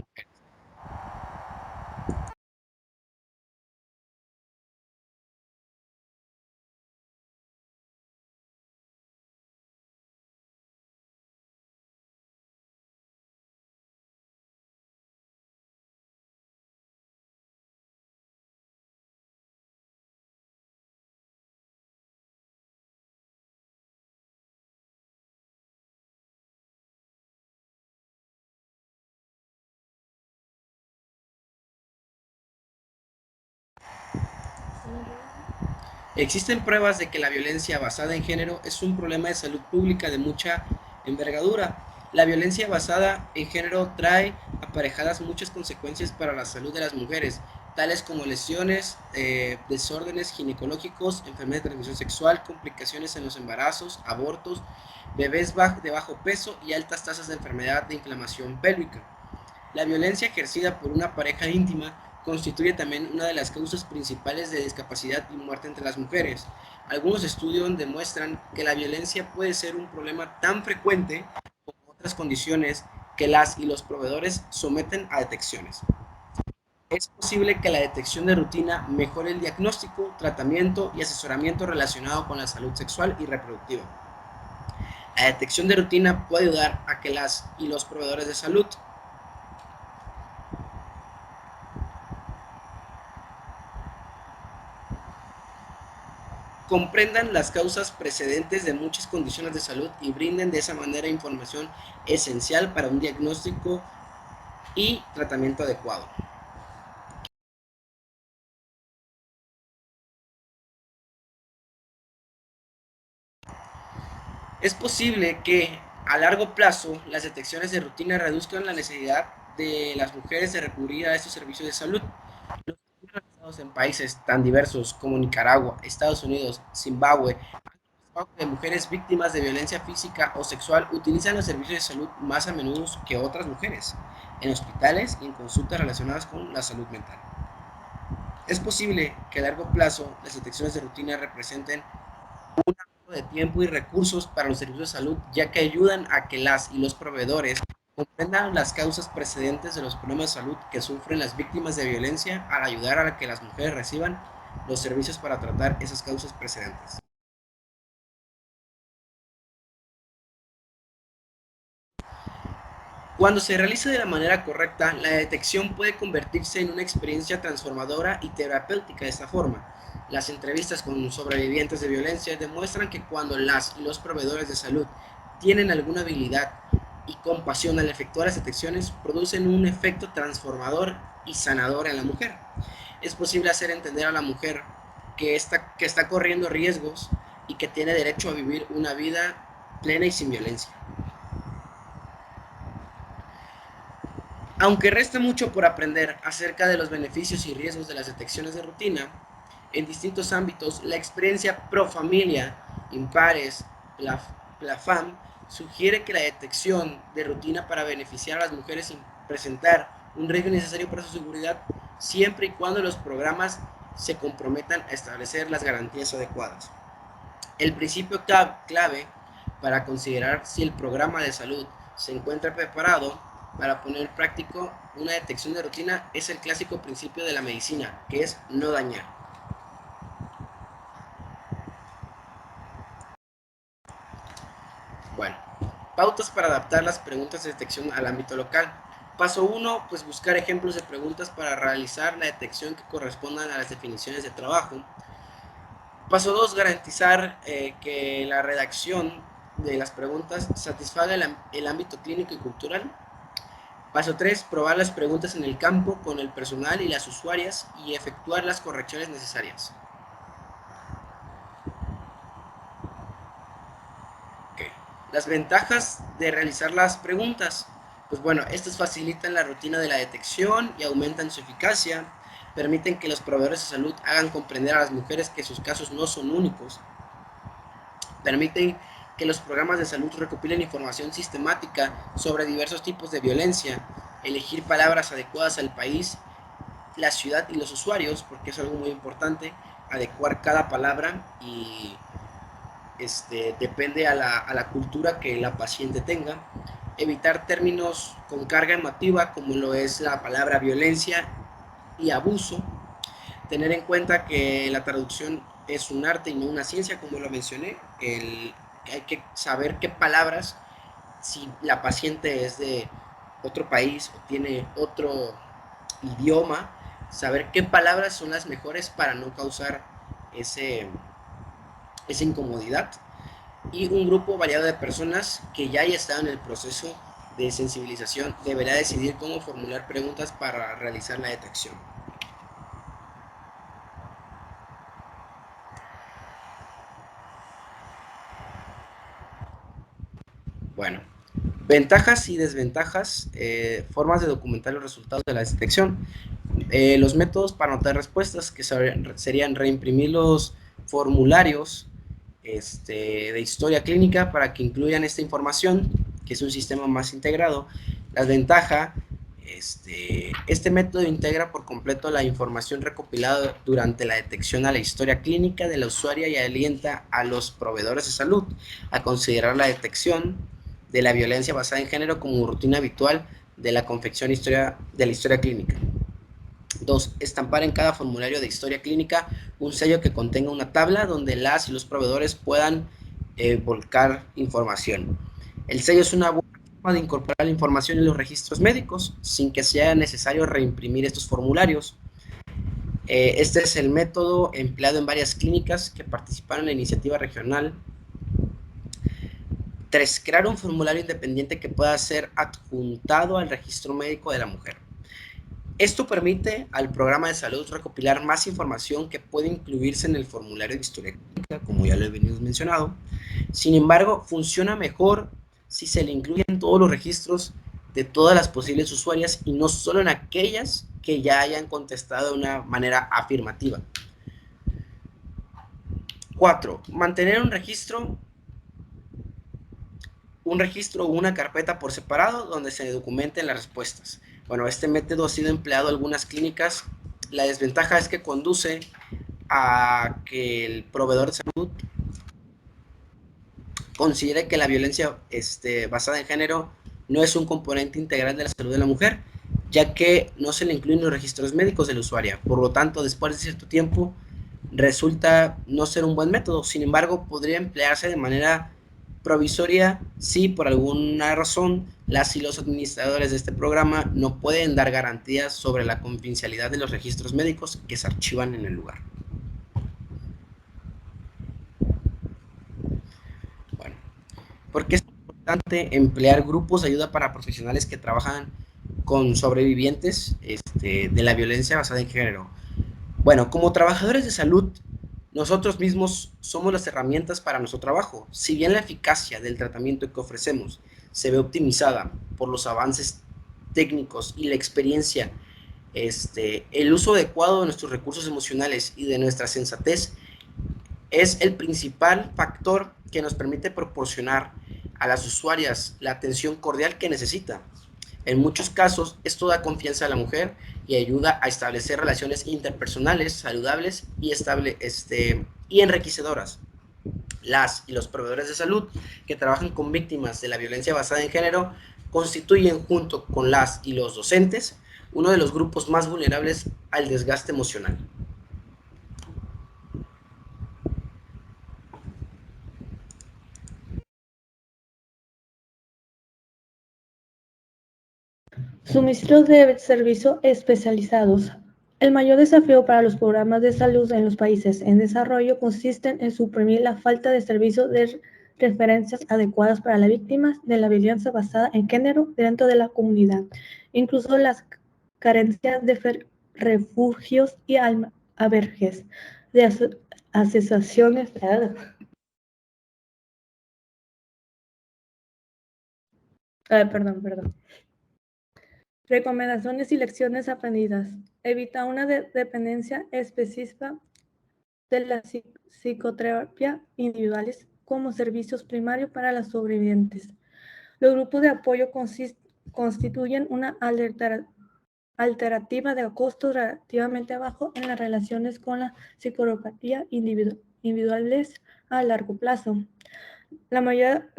Existen pruebas de que la violencia basada en género es un problema de salud pública de mucha envergadura. La violencia basada en género trae aparejadas muchas consecuencias para la salud de las mujeres, tales como lesiones, desórdenes ginecológicos, enfermedades de transmisión sexual, complicaciones en los embarazos, abortos, bebés de bajo peso y altas tasas de enfermedad de inflamación pélvica. La violencia ejercida por una pareja íntima constituye también una de las causas principales de discapacidad y muerte entre las mujeres. Algunos estudios demuestran que la violencia puede ser un problema tan frecuente como otras condiciones que las y los proveedores someten a detecciones. Es posible que la detección de rutina mejore el diagnóstico, tratamiento y asesoramiento relacionado con la salud sexual y reproductiva. La detección de rutina puede ayudar a que las y los proveedores de salud comprendan las causas precedentes de muchas condiciones de salud y brinden de esa manera información esencial para un diagnóstico y tratamiento adecuado. Es posible que a largo plazo las detecciones de rutina reduzcan la necesidad de las mujeres de recurrir a estos servicios de salud. Los estudios realizados en países tan diversos como Nicaragua, Estados Unidos, Zimbabue, de mujeres víctimas de violencia física o sexual utilizan los servicios de salud más a menudo que otras mujeres, en hospitales y en consultas relacionadas con la salud mental. Es posible que a largo plazo las detecciones de rutina representen un ahorro de tiempo y recursos para los servicios de salud, ya que ayudan a que las y los proveedores comprendan las causas precedentes de los problemas de salud que sufren las víctimas de violencia al ayudar a que las mujeres reciban los servicios para tratar esas causas precedentes. Cuando se realiza de la manera correcta, la detección puede convertirse en una experiencia transformadora y terapéutica de esta forma. Las entrevistas con sobrevivientes de violencia demuestran que cuando las y los proveedores de salud tienen alguna habilidad y compasión al efectuar las detecciones, producen un efecto transformador y sanador en la mujer. Es posible hacer entender a la mujer que está corriendo riesgos y que tiene derecho a vivir una vida plena y sin violencia. Aunque resta mucho por aprender acerca de los beneficios y riesgos de las detecciones de rutina, en distintos ámbitos, la experiencia Pro Familia, Impares, la FAM, sugiere que la detección de rutina para beneficiar a las mujeres sin presentar un riesgo necesario para su seguridad, siempre y cuando los programas se comprometan a establecer las garantías adecuadas. El principio clave para considerar si el programa de salud se encuentra preparado para poner en práctica una detección de rutina es el clásico principio de la medicina, que es no dañar. Bueno, pautas para adaptar las preguntas de detección al ámbito local. Paso 1, pues buscar ejemplos de preguntas para realizar la detección que correspondan a las definiciones de trabajo. Paso 2, garantizar que la redacción de las preguntas satisfaga el ámbito clínico y cultural. Paso 3, probar las preguntas en el campo con el personal y las usuarias y efectuar las correcciones necesarias. Okay. Las ventajas de realizar las preguntas. Pues bueno, estas facilitan la rutina de la detección y aumentan su eficacia, permiten que los proveedores de salud hagan comprender a las mujeres que sus casos no son únicos, permiten que los programas de salud recopilen información sistemática sobre diversos tipos de violencia, elegir palabras adecuadas al país, la ciudad y los usuarios, porque es algo muy importante, adecuar cada palabra y depende a la cultura que la paciente tenga, evitar términos con carga emotiva como lo es la palabra violencia y abuso, tener en cuenta que la traducción es un arte y no una ciencia, como lo mencioné, hay que saber qué palabras, si la paciente es de otro país o tiene otro idioma, saber qué palabras son las mejores para no causar esa incomodidad. Y un grupo variado de personas que ya haya estado en el proceso de sensibilización deberá decidir cómo formular preguntas para realizar la detección. Ventajas y desventajas, formas de documentar los resultados de la detección. Los métodos para anotar respuestas, que serían reimprimir los formularios de historia clínica para que incluyan esta información, que es un sistema más integrado. La ventaja, este método integra por completo la información recopilada durante la detección a la historia clínica de la usuaria y alienta a los proveedores de salud a considerar la detección de la violencia basada en género como rutina habitual de la confección de la historia clínica. 2. Estampar en cada formulario de historia clínica un sello que contenga una tabla donde las y los proveedores puedan volcar información. El sello es una buena forma de incorporar la información en los registros médicos sin que sea necesario reimprimir estos formularios. Este es el método empleado en varias clínicas que participaron en la iniciativa regional. 3. Crear un formulario independiente que pueda ser adjuntado al registro médico de la mujer. Esto permite al programa de salud recopilar más información que puede incluirse en el formulario de historia clínica, como ya lo he venido mencionado. Sin embargo, funciona mejor si se le incluyen todos los registros de todas las posibles usuarias y no solo en aquellas que ya hayan contestado de una manera afirmativa. 4. Mantener un registro o una carpeta por separado donde se documenten las respuestas. Bueno, este método ha sido empleado en algunas clínicas. La desventaja es que conduce a que el proveedor de salud considere que la violencia basada en género no es un componente integral de la salud de la mujer, ya que no se le incluyen los registros médicos de la usuaria. Por lo tanto, después de cierto tiempo, resulta no ser un buen método. Sin embargo, podría emplearse de manera provisoria si por alguna razón las y los administradores de este programa no pueden dar garantías sobre la confidencialidad de los registros médicos que se archivan en el lugar. Bueno, ¿por qué es importante emplear grupos de ayuda para profesionales que trabajan con sobrevivientes de la violencia basada en género? Bueno, como trabajadores de salud, nosotros mismos somos las herramientas para nuestro trabajo. Si bien la eficacia del tratamiento que ofrecemos se ve optimizada por los avances técnicos y la experiencia, el uso adecuado de nuestros recursos emocionales y de nuestra sensatez es el principal factor que nos permite proporcionar a las usuarias la atención cordial que necesita. En muchos casos, esto da confianza a la mujer y ayuda a establecer relaciones interpersonales saludables y enriquecedoras. Las y los proveedores de salud que trabajan con víctimas de la violencia basada en género constituyen, junto con las y los docentes, uno de los grupos más vulnerables al desgaste emocional. Suministros de servicios especializados. El mayor desafío para los programas de salud en los países en desarrollo consiste en suprimir la falta de servicios de referencias adecuadas para las víctimas de la violencia basada en género dentro de la comunidad, incluso las carencias de refugios y albergues, de asociaciones. Perdón. Recomendaciones y lecciones aprendidas. Evita una dependencia específica de la psicoterapia individuales como servicios primarios para las sobrevivientes. Los grupos de apoyo constituyen una alternativa de costo relativamente bajo en las relaciones con la psicoterapia individuales a largo plazo. La mayoría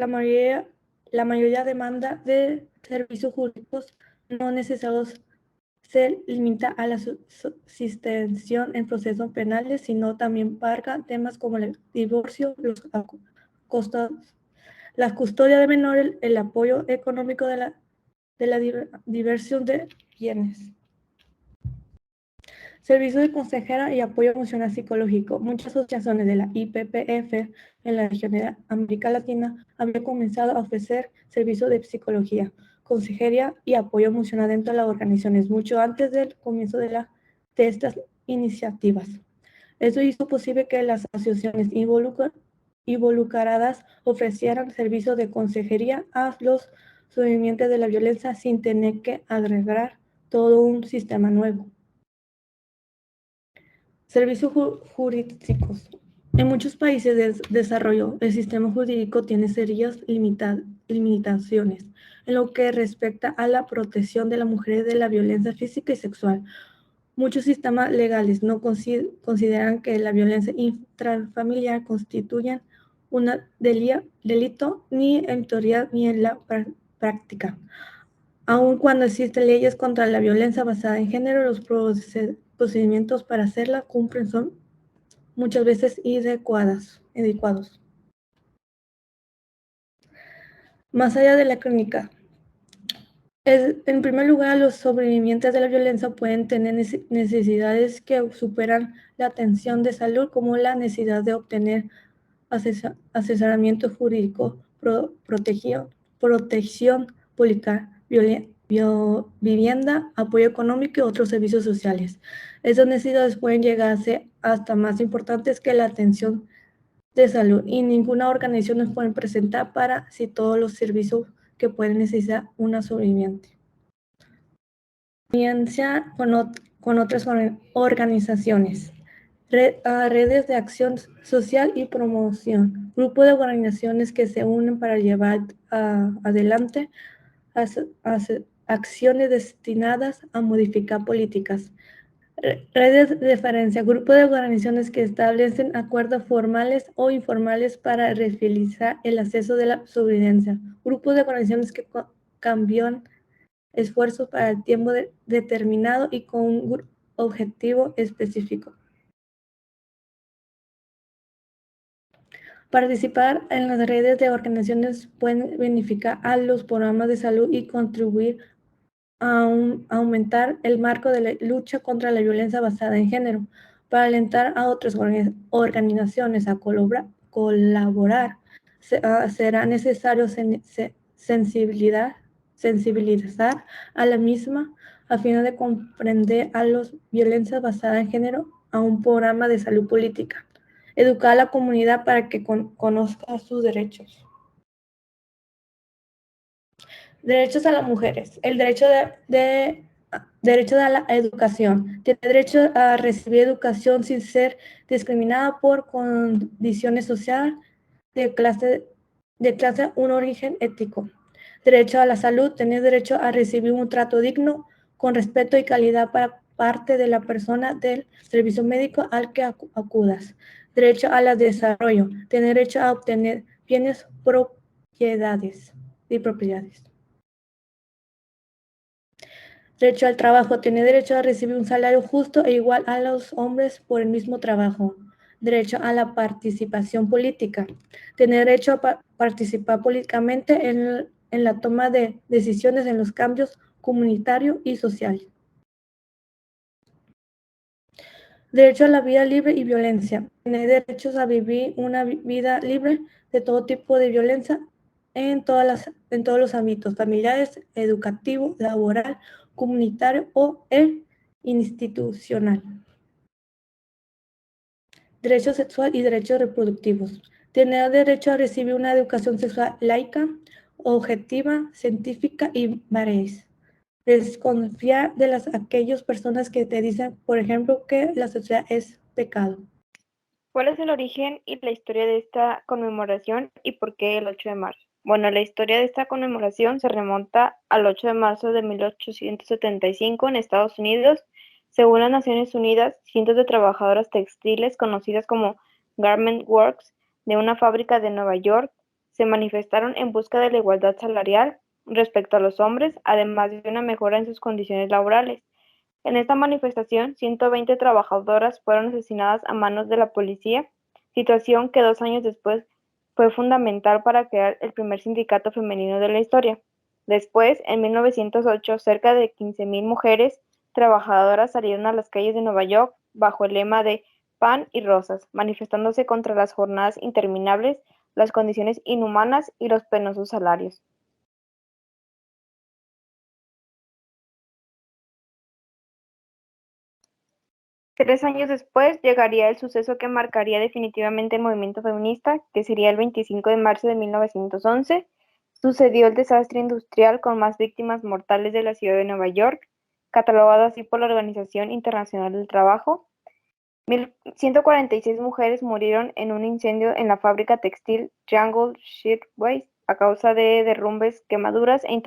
demanda de servicios jurídicos no necesarios se limita a la asistencia en procesos penales, sino también abarca temas como el divorcio, los costos, la custodia de menores, el apoyo económico de la diversión de bienes. Servicio de consejera y apoyo emocional psicológico. Muchas asociaciones de la IPPF en la región de América Latina habían comenzado a ofrecer servicios de psicología, consejería y apoyo emocional dentro de las organizaciones, mucho antes del comienzo de estas iniciativas. Eso hizo posible que las asociaciones involucradas ofrecieran servicios de consejería a los sobrevivientes de la violencia sin tener que agregar todo un sistema nuevo. Servicios jurídicos. En muchos países de desarrollo, el sistema jurídico tiene serias limitaciones en lo que respecta a la protección de las mujeres de la violencia física y sexual. Muchos sistemas legales no consideran que la violencia intrafamiliar constituya un delito ni en teoría ni en la práctica. Aun cuando existen leyes contra la violencia basada en género, los procedimientos para hacerla cumplen son muchas veces inadecuados. Más allá de la clínica, en primer lugar, los sobrevivientes de la violencia pueden tener necesidades que superan la atención de salud, como la necesidad de obtener asesoramiento jurídico, protección pública, vivienda, apoyo económico y otros servicios sociales. Esas necesidades pueden llegar a ser hasta más importantes que la atención de salud, y ninguna organización nos puede presentar para si todos los servicios que pueden necesitar una sobreviviente. Alianza con otras organizaciones. Redes de acción social y promoción. Grupo de organizaciones que se unen para llevar adelante acciones destinadas a modificar políticas. Redes de referencia. Grupo de organizaciones que establecen acuerdos formales o informales para realizar el acceso de la sobrevivencia. Grupo de organizaciones que cambian esfuerzos para el tiempo determinado y con un objetivo específico. Participar en las redes de organizaciones pueden beneficiar a los programas de salud y contribuir a aumentar el marco de la lucha contra la violencia basada en género. Para alentar a otras organizaciones a colaborar, será necesario sensibilizar a la misma a fin de comprender a las violencias basadas en género a un programa de salud política. Educar a la comunidad para que conozca sus derechos. Derechos a las mujeres. El derecho derecho a la educación. Tiene derecho a recibir educación sin ser discriminada por condiciones sociales de clase, un origen ético. Derecho a la salud. Tener derecho a recibir un trato digno, con respeto y calidad para parte de la persona del servicio médico al que acudas. Derecho al desarrollo. Tener derecho a obtener bienes y propiedades. Derecho al trabajo. Tiene derecho a recibir un salario justo e igual a los hombres por el mismo trabajo. Derecho a la participación política. Tiene derecho a participar políticamente en la toma de decisiones en los cambios comunitarios y sociales. Derecho a la vida libre y violencia. Tiene derechos a vivir una vida libre de todo tipo de violencia en todos los ámbitos: familiares, educativo, laboral, comunitario o institucional. Derecho sexual y derechos reproductivos. Tiene derecho a recibir una educación sexual laica, objetiva, científica y veraz. Desconfiar de aquellas personas que te dicen, por ejemplo, que la sexualidad es pecado. ¿Cuál es el origen y la historia de esta conmemoración y por qué el 8 de marzo? Bueno, la historia de esta conmemoración se remonta al 8 de marzo de 1875 en Estados Unidos. Según las Naciones Unidas, cientos de trabajadoras textiles conocidas como Garment Workers de una fábrica de Nueva York se manifestaron en busca de la igualdad salarial respecto a los hombres, además de una mejora en sus condiciones laborales. En esta manifestación, 120 trabajadoras fueron asesinadas a manos de la policía, situación que 2 años después fue fundamental para crear el primer sindicato femenino de la historia. Después, en 1908, cerca de 15,000 mujeres trabajadoras salieron a las calles de Nueva York bajo el lema de Pan y Rosas, manifestándose contra las jornadas interminables, las condiciones inhumanas y los penosos salarios. Tres años después llegaría el suceso que marcaría definitivamente el movimiento feminista, que sería el 25 de marzo de 1911. Sucedió el desastre industrial con más víctimas mortales de la ciudad de Nueva York, catalogado así por la Organización Internacional del Trabajo. 146 mujeres murieron en un incendio en la fábrica textil Jungle Shirtwaist a causa de derrumbes, quemaduras e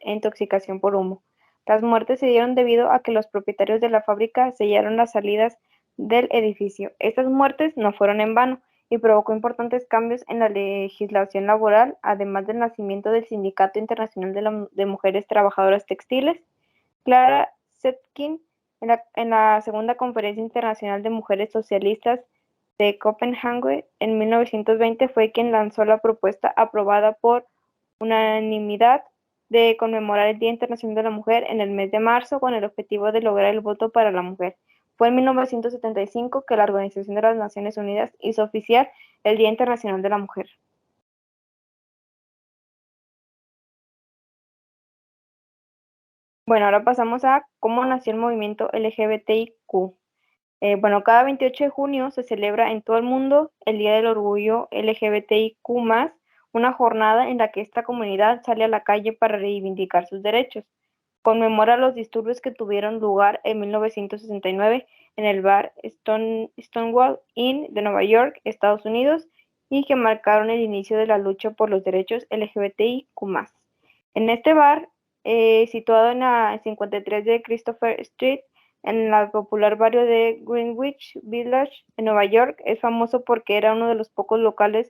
intoxicación por humo. Las muertes se dieron debido a que los propietarios de la fábrica sellaron las salidas del edificio. Estas muertes no fueron en vano y provocó importantes cambios en la legislación laboral, además del nacimiento del Sindicato Internacional de Mujeres Trabajadoras Textiles. Clara Zetkin, en la Segunda Conferencia Internacional de Mujeres Socialistas de Copenhague en 1920, fue quien lanzó la propuesta aprobada por unanimidad de conmemorar el Día Internacional de la Mujer en el mes de marzo con el objetivo de lograr el voto para la mujer. Fue en 1975 que la Organización de las Naciones Unidas hizo oficial el Día Internacional de la Mujer. Bueno, ahora pasamos a cómo nació el movimiento LGBTIQ. Bueno, cada 28 de junio se celebra en todo el mundo el Día del Orgullo LGBTIQ+, una jornada en la que esta comunidad sale a la calle para reivindicar sus derechos. Conmemora los disturbios que tuvieron lugar en 1969 en el bar Stonewall Inn de Nueva York, Estados Unidos, y que marcaron el inicio de la lucha por los derechos LGBTIQ+. En este bar, situado en la 53 de Christopher Street, en el popular barrio de Greenwich Village, en Nueva York, es famoso porque era uno de los pocos locales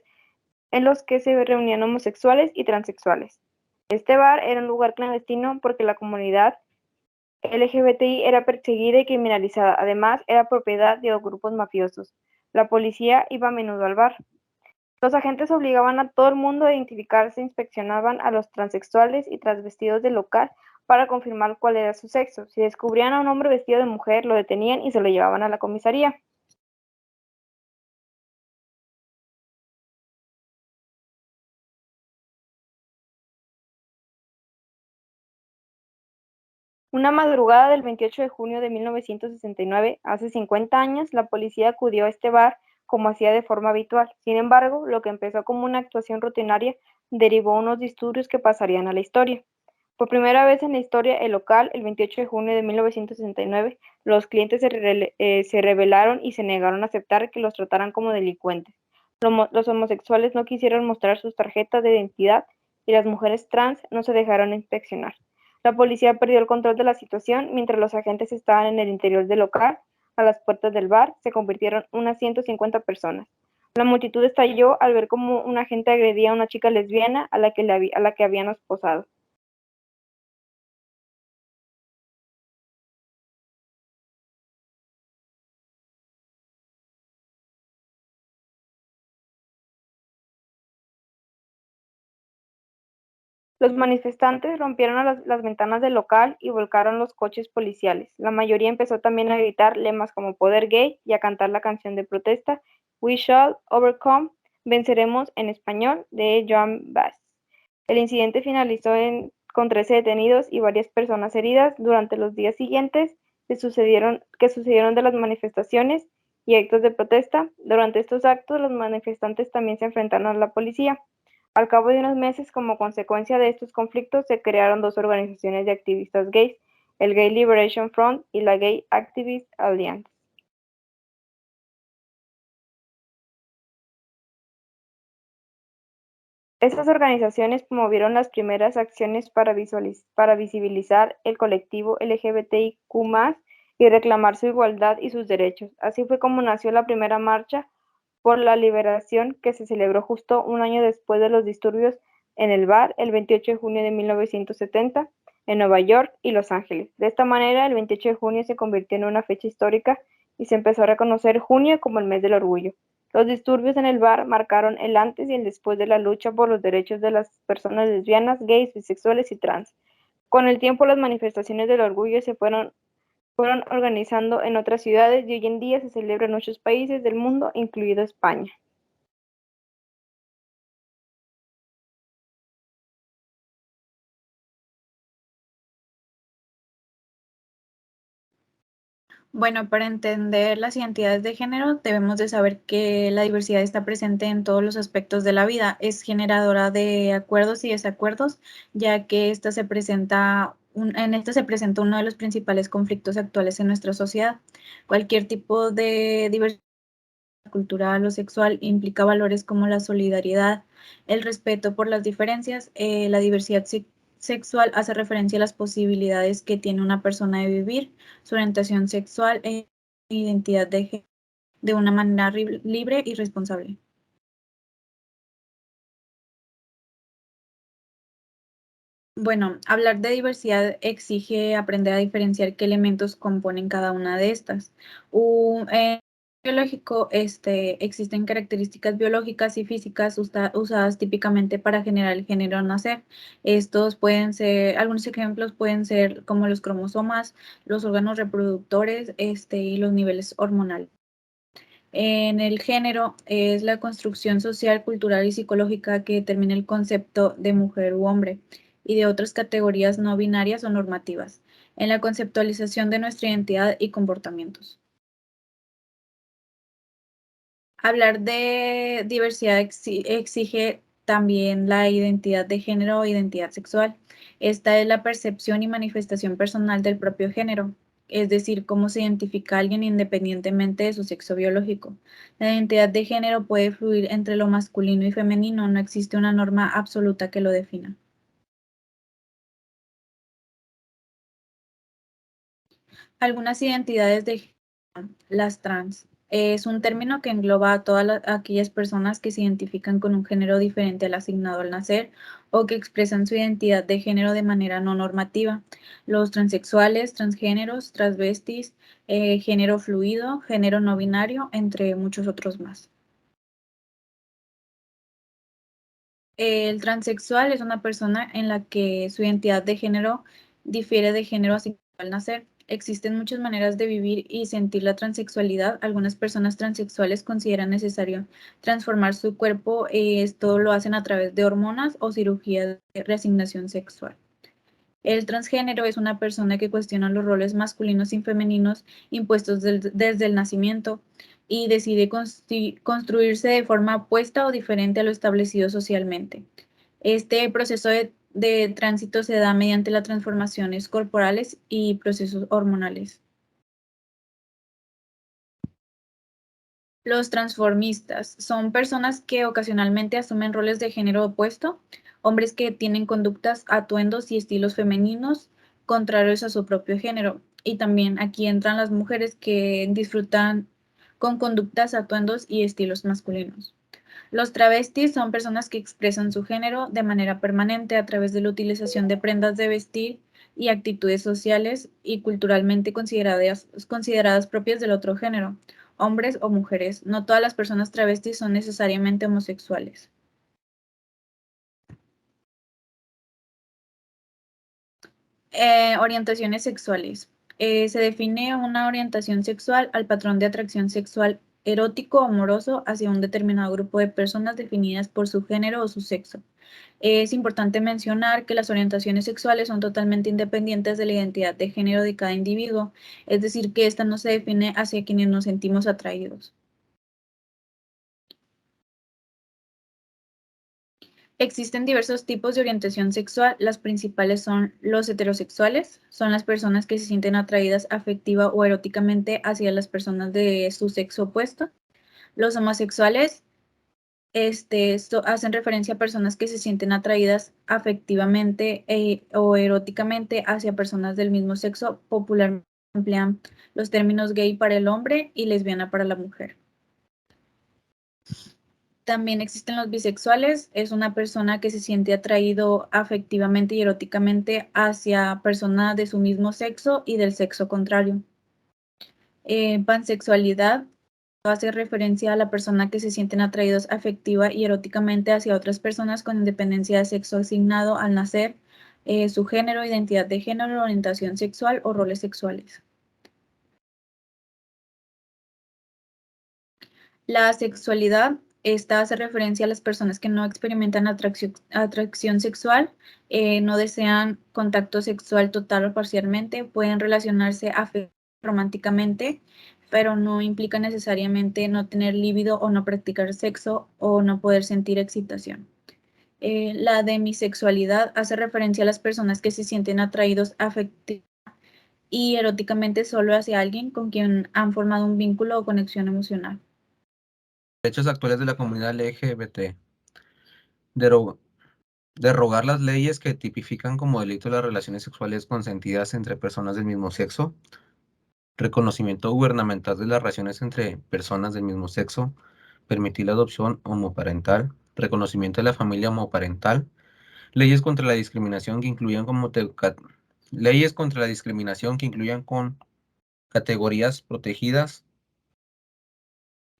en los que se reunían homosexuales y transexuales. Este bar era un lugar clandestino porque la comunidad LGBTI era perseguida y criminalizada. Además, era propiedad de grupos mafiosos. La policía iba a menudo al bar. Los agentes obligaban a todo el mundo a identificarse, inspeccionaban a los transexuales y transvestidos del local para confirmar cuál era su sexo. Si descubrían a un hombre vestido de mujer, lo detenían y se lo llevaban a la comisaría. Una madrugada del 28 de junio de 1969, hace 50 años, la policía acudió a este bar como hacía de forma habitual. Sin embargo, lo que empezó como una actuación rutinaria derivó unos disturbios que pasarían a la historia. Por primera vez en la historia, el local, el 28 de junio de 1969, los clientes se rebelaron y se negaron a aceptar que los trataran como delincuentes. Los homosexuales no quisieron mostrar sus tarjetas de identidad y las mujeres trans no se dejaron inspeccionar. La policía perdió el control de la situación mientras los agentes estaban en el interior del local. A las puertas del bar se convirtieron unas 150 personas. La multitud estalló al ver cómo un agente agredía a una chica lesbiana a la que habían esposado. Los manifestantes rompieron las ventanas del local y volcaron los coches policiales. La mayoría empezó también a gritar lemas como "Poder Gay" y a cantar la canción de protesta "We Shall Overcome", venceremos en español, de Joan Baez. El incidente finalizó con 13 detenidos y varias personas heridas. Durante los días siguientes que sucedieron de las manifestaciones y actos de protesta. Durante estos actos, los manifestantes también se enfrentaron a la policía. Al cabo de unos meses, como consecuencia de estos conflictos, se crearon dos organizaciones de activistas gays, el Gay Liberation Front y la Gay Activist Alliance. Estas organizaciones promovieron las primeras acciones para visibilizar el colectivo LGBTIQ+, y reclamar su igualdad y sus derechos. Así fue como nació la primera marcha por la liberación, que se celebró justo un año después de los disturbios en el bar, el 28 de junio de 1970, en Nueva York y Los Ángeles. De esta manera, el 28 de junio se convirtió en una fecha histórica y se empezó a reconocer junio como el mes del orgullo. Los disturbios en el bar marcaron el antes y el después de la lucha por los derechos de las personas lesbianas, gays, bisexuales y trans. Con el tiempo, las manifestaciones del orgullo se fueron organizando en otras ciudades y hoy en día se celebra en muchos países del mundo, incluido España. Bueno, para entender las identidades de género, debemos de saber que la diversidad está presente en todos los aspectos de la vida. Es generadora de acuerdos y desacuerdos, ya que en esta se presenta uno de los principales conflictos actuales en nuestra sociedad. Cualquier tipo de diversidad cultural o sexual implica valores como la solidaridad, el respeto por las diferencias. La diversidad sexual hace referencia a las posibilidades que tiene una persona de vivir su orientación sexual e identidad de género de una manera libre y responsable. Bueno, hablar de diversidad exige aprender a diferenciar qué elementos componen cada una de estas. En biológico, existen características biológicas y físicas usadas típicamente para generar el género al nacer. Estos pueden ser, algunos ejemplos pueden ser como los cromosomas, los órganos reproductores, y los niveles hormonales. En el género es la construcción social, cultural y psicológica que determina el concepto de mujer u hombre y de otras categorías no binarias o normativas en la conceptualización de nuestra identidad y comportamientos. Hablar de diversidad exige también la identidad de género o identidad sexual. Esta es la percepción y manifestación personal del propio género, es decir, cómo se identifica a alguien independientemente de su sexo biológico. La identidad de género puede fluir entre lo masculino y femenino, no existe una norma absoluta que lo defina. Algunas identidades de género, las trans. Es un término que engloba a todas aquellas personas que se identifican con un género diferente al asignado al nacer o que expresan su identidad de género de manera no normativa. Los transexuales, transgéneros, transvestis, género fluido, género no binario, entre muchos otros más. El transexual es una persona en la que su identidad de género difiere de género asignado al nacer. Existen muchas maneras de vivir y sentir la transexualidad. Algunas personas transexuales consideran necesario transformar su cuerpo. Esto lo hacen a través de hormonas o cirugía de reasignación sexual. El transgénero es una persona que cuestiona los roles masculinos y femeninos impuestos desde el nacimiento y decide construirse de forma opuesta o diferente a lo establecido socialmente. Este proceso de tránsito se da mediante las transformaciones corporales y procesos hormonales. Los transformistas son personas que ocasionalmente asumen roles de género opuesto, hombres que tienen conductas, atuendos y estilos femeninos contrarios a su propio género. Y también aquí entran las mujeres que disfrutan con conductas, atuendos y estilos masculinos. Los travestis son personas que expresan su género de manera permanente a través de la utilización de prendas de vestir y actitudes sociales y culturalmente consideradas propias del otro género, hombres o mujeres. No todas las personas travestis son necesariamente homosexuales. Orientaciones sexuales. Se define una orientación sexual al patrón de atracción sexual erótico o amoroso hacia un determinado grupo de personas definidas por su género o su sexo. Es importante mencionar que las orientaciones sexuales son totalmente independientes de la identidad de género de cada individuo, es decir, que esta no se define hacia quienes nos sentimos atraídos. Existen diversos tipos de orientación sexual. Las principales son los heterosexuales, son las personas que se sienten atraídas afectiva o eróticamente hacia las personas de su sexo opuesto. Los homosexuales, hacen referencia a personas que se sienten atraídas afectivamente o eróticamente hacia personas del mismo sexo. Popularmente emplean los términos gay para el hombre y lesbiana para la mujer. También existen los bisexuales, es una persona que se siente atraído afectivamente y eróticamente hacia personas de su mismo sexo y del sexo contrario. Pansexualidad hace referencia a la persona que se sienten atraídos afectiva y eróticamente hacia otras personas con independencia de sexo asignado al nacer, su género, identidad de género, orientación sexual o roles sexuales. La sexualidad, esta hace referencia a las personas que no experimentan atracción sexual, no desean contacto sexual total o parcialmente, pueden relacionarse afectivamente románticamente, pero no implica necesariamente no tener líbido o no practicar sexo o no poder sentir excitación. La demisexualidad hace referencia a las personas que se sienten atraídos afectivamente y eróticamente solo hacia alguien con quien han formado un vínculo o conexión emocional. Derechos actuales de la comunidad LGBT. Dero- Derogar las leyes que tipifican como delito las relaciones sexuales consentidas entre personas del mismo sexo. Reconocimiento gubernamental de las relaciones entre personas del mismo sexo. Permitir la adopción homoparental. Reconocimiento de la familia homoparental. Leyes contra la discriminación que incluyan leyes contra la discriminación que incluyan con categorías protegidas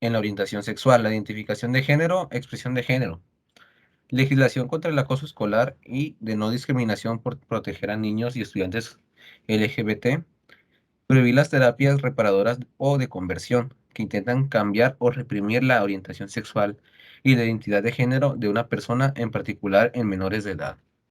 en la orientación sexual, la identificación de género, expresión de género. Legislación contra el acoso escolar y de no discriminación por proteger a niños y estudiantes LGBT. Prohibir las terapias reparadoras o de conversión que intentan cambiar o reprimir la orientación sexual y la identidad de género de una persona, en particular en menores de edad.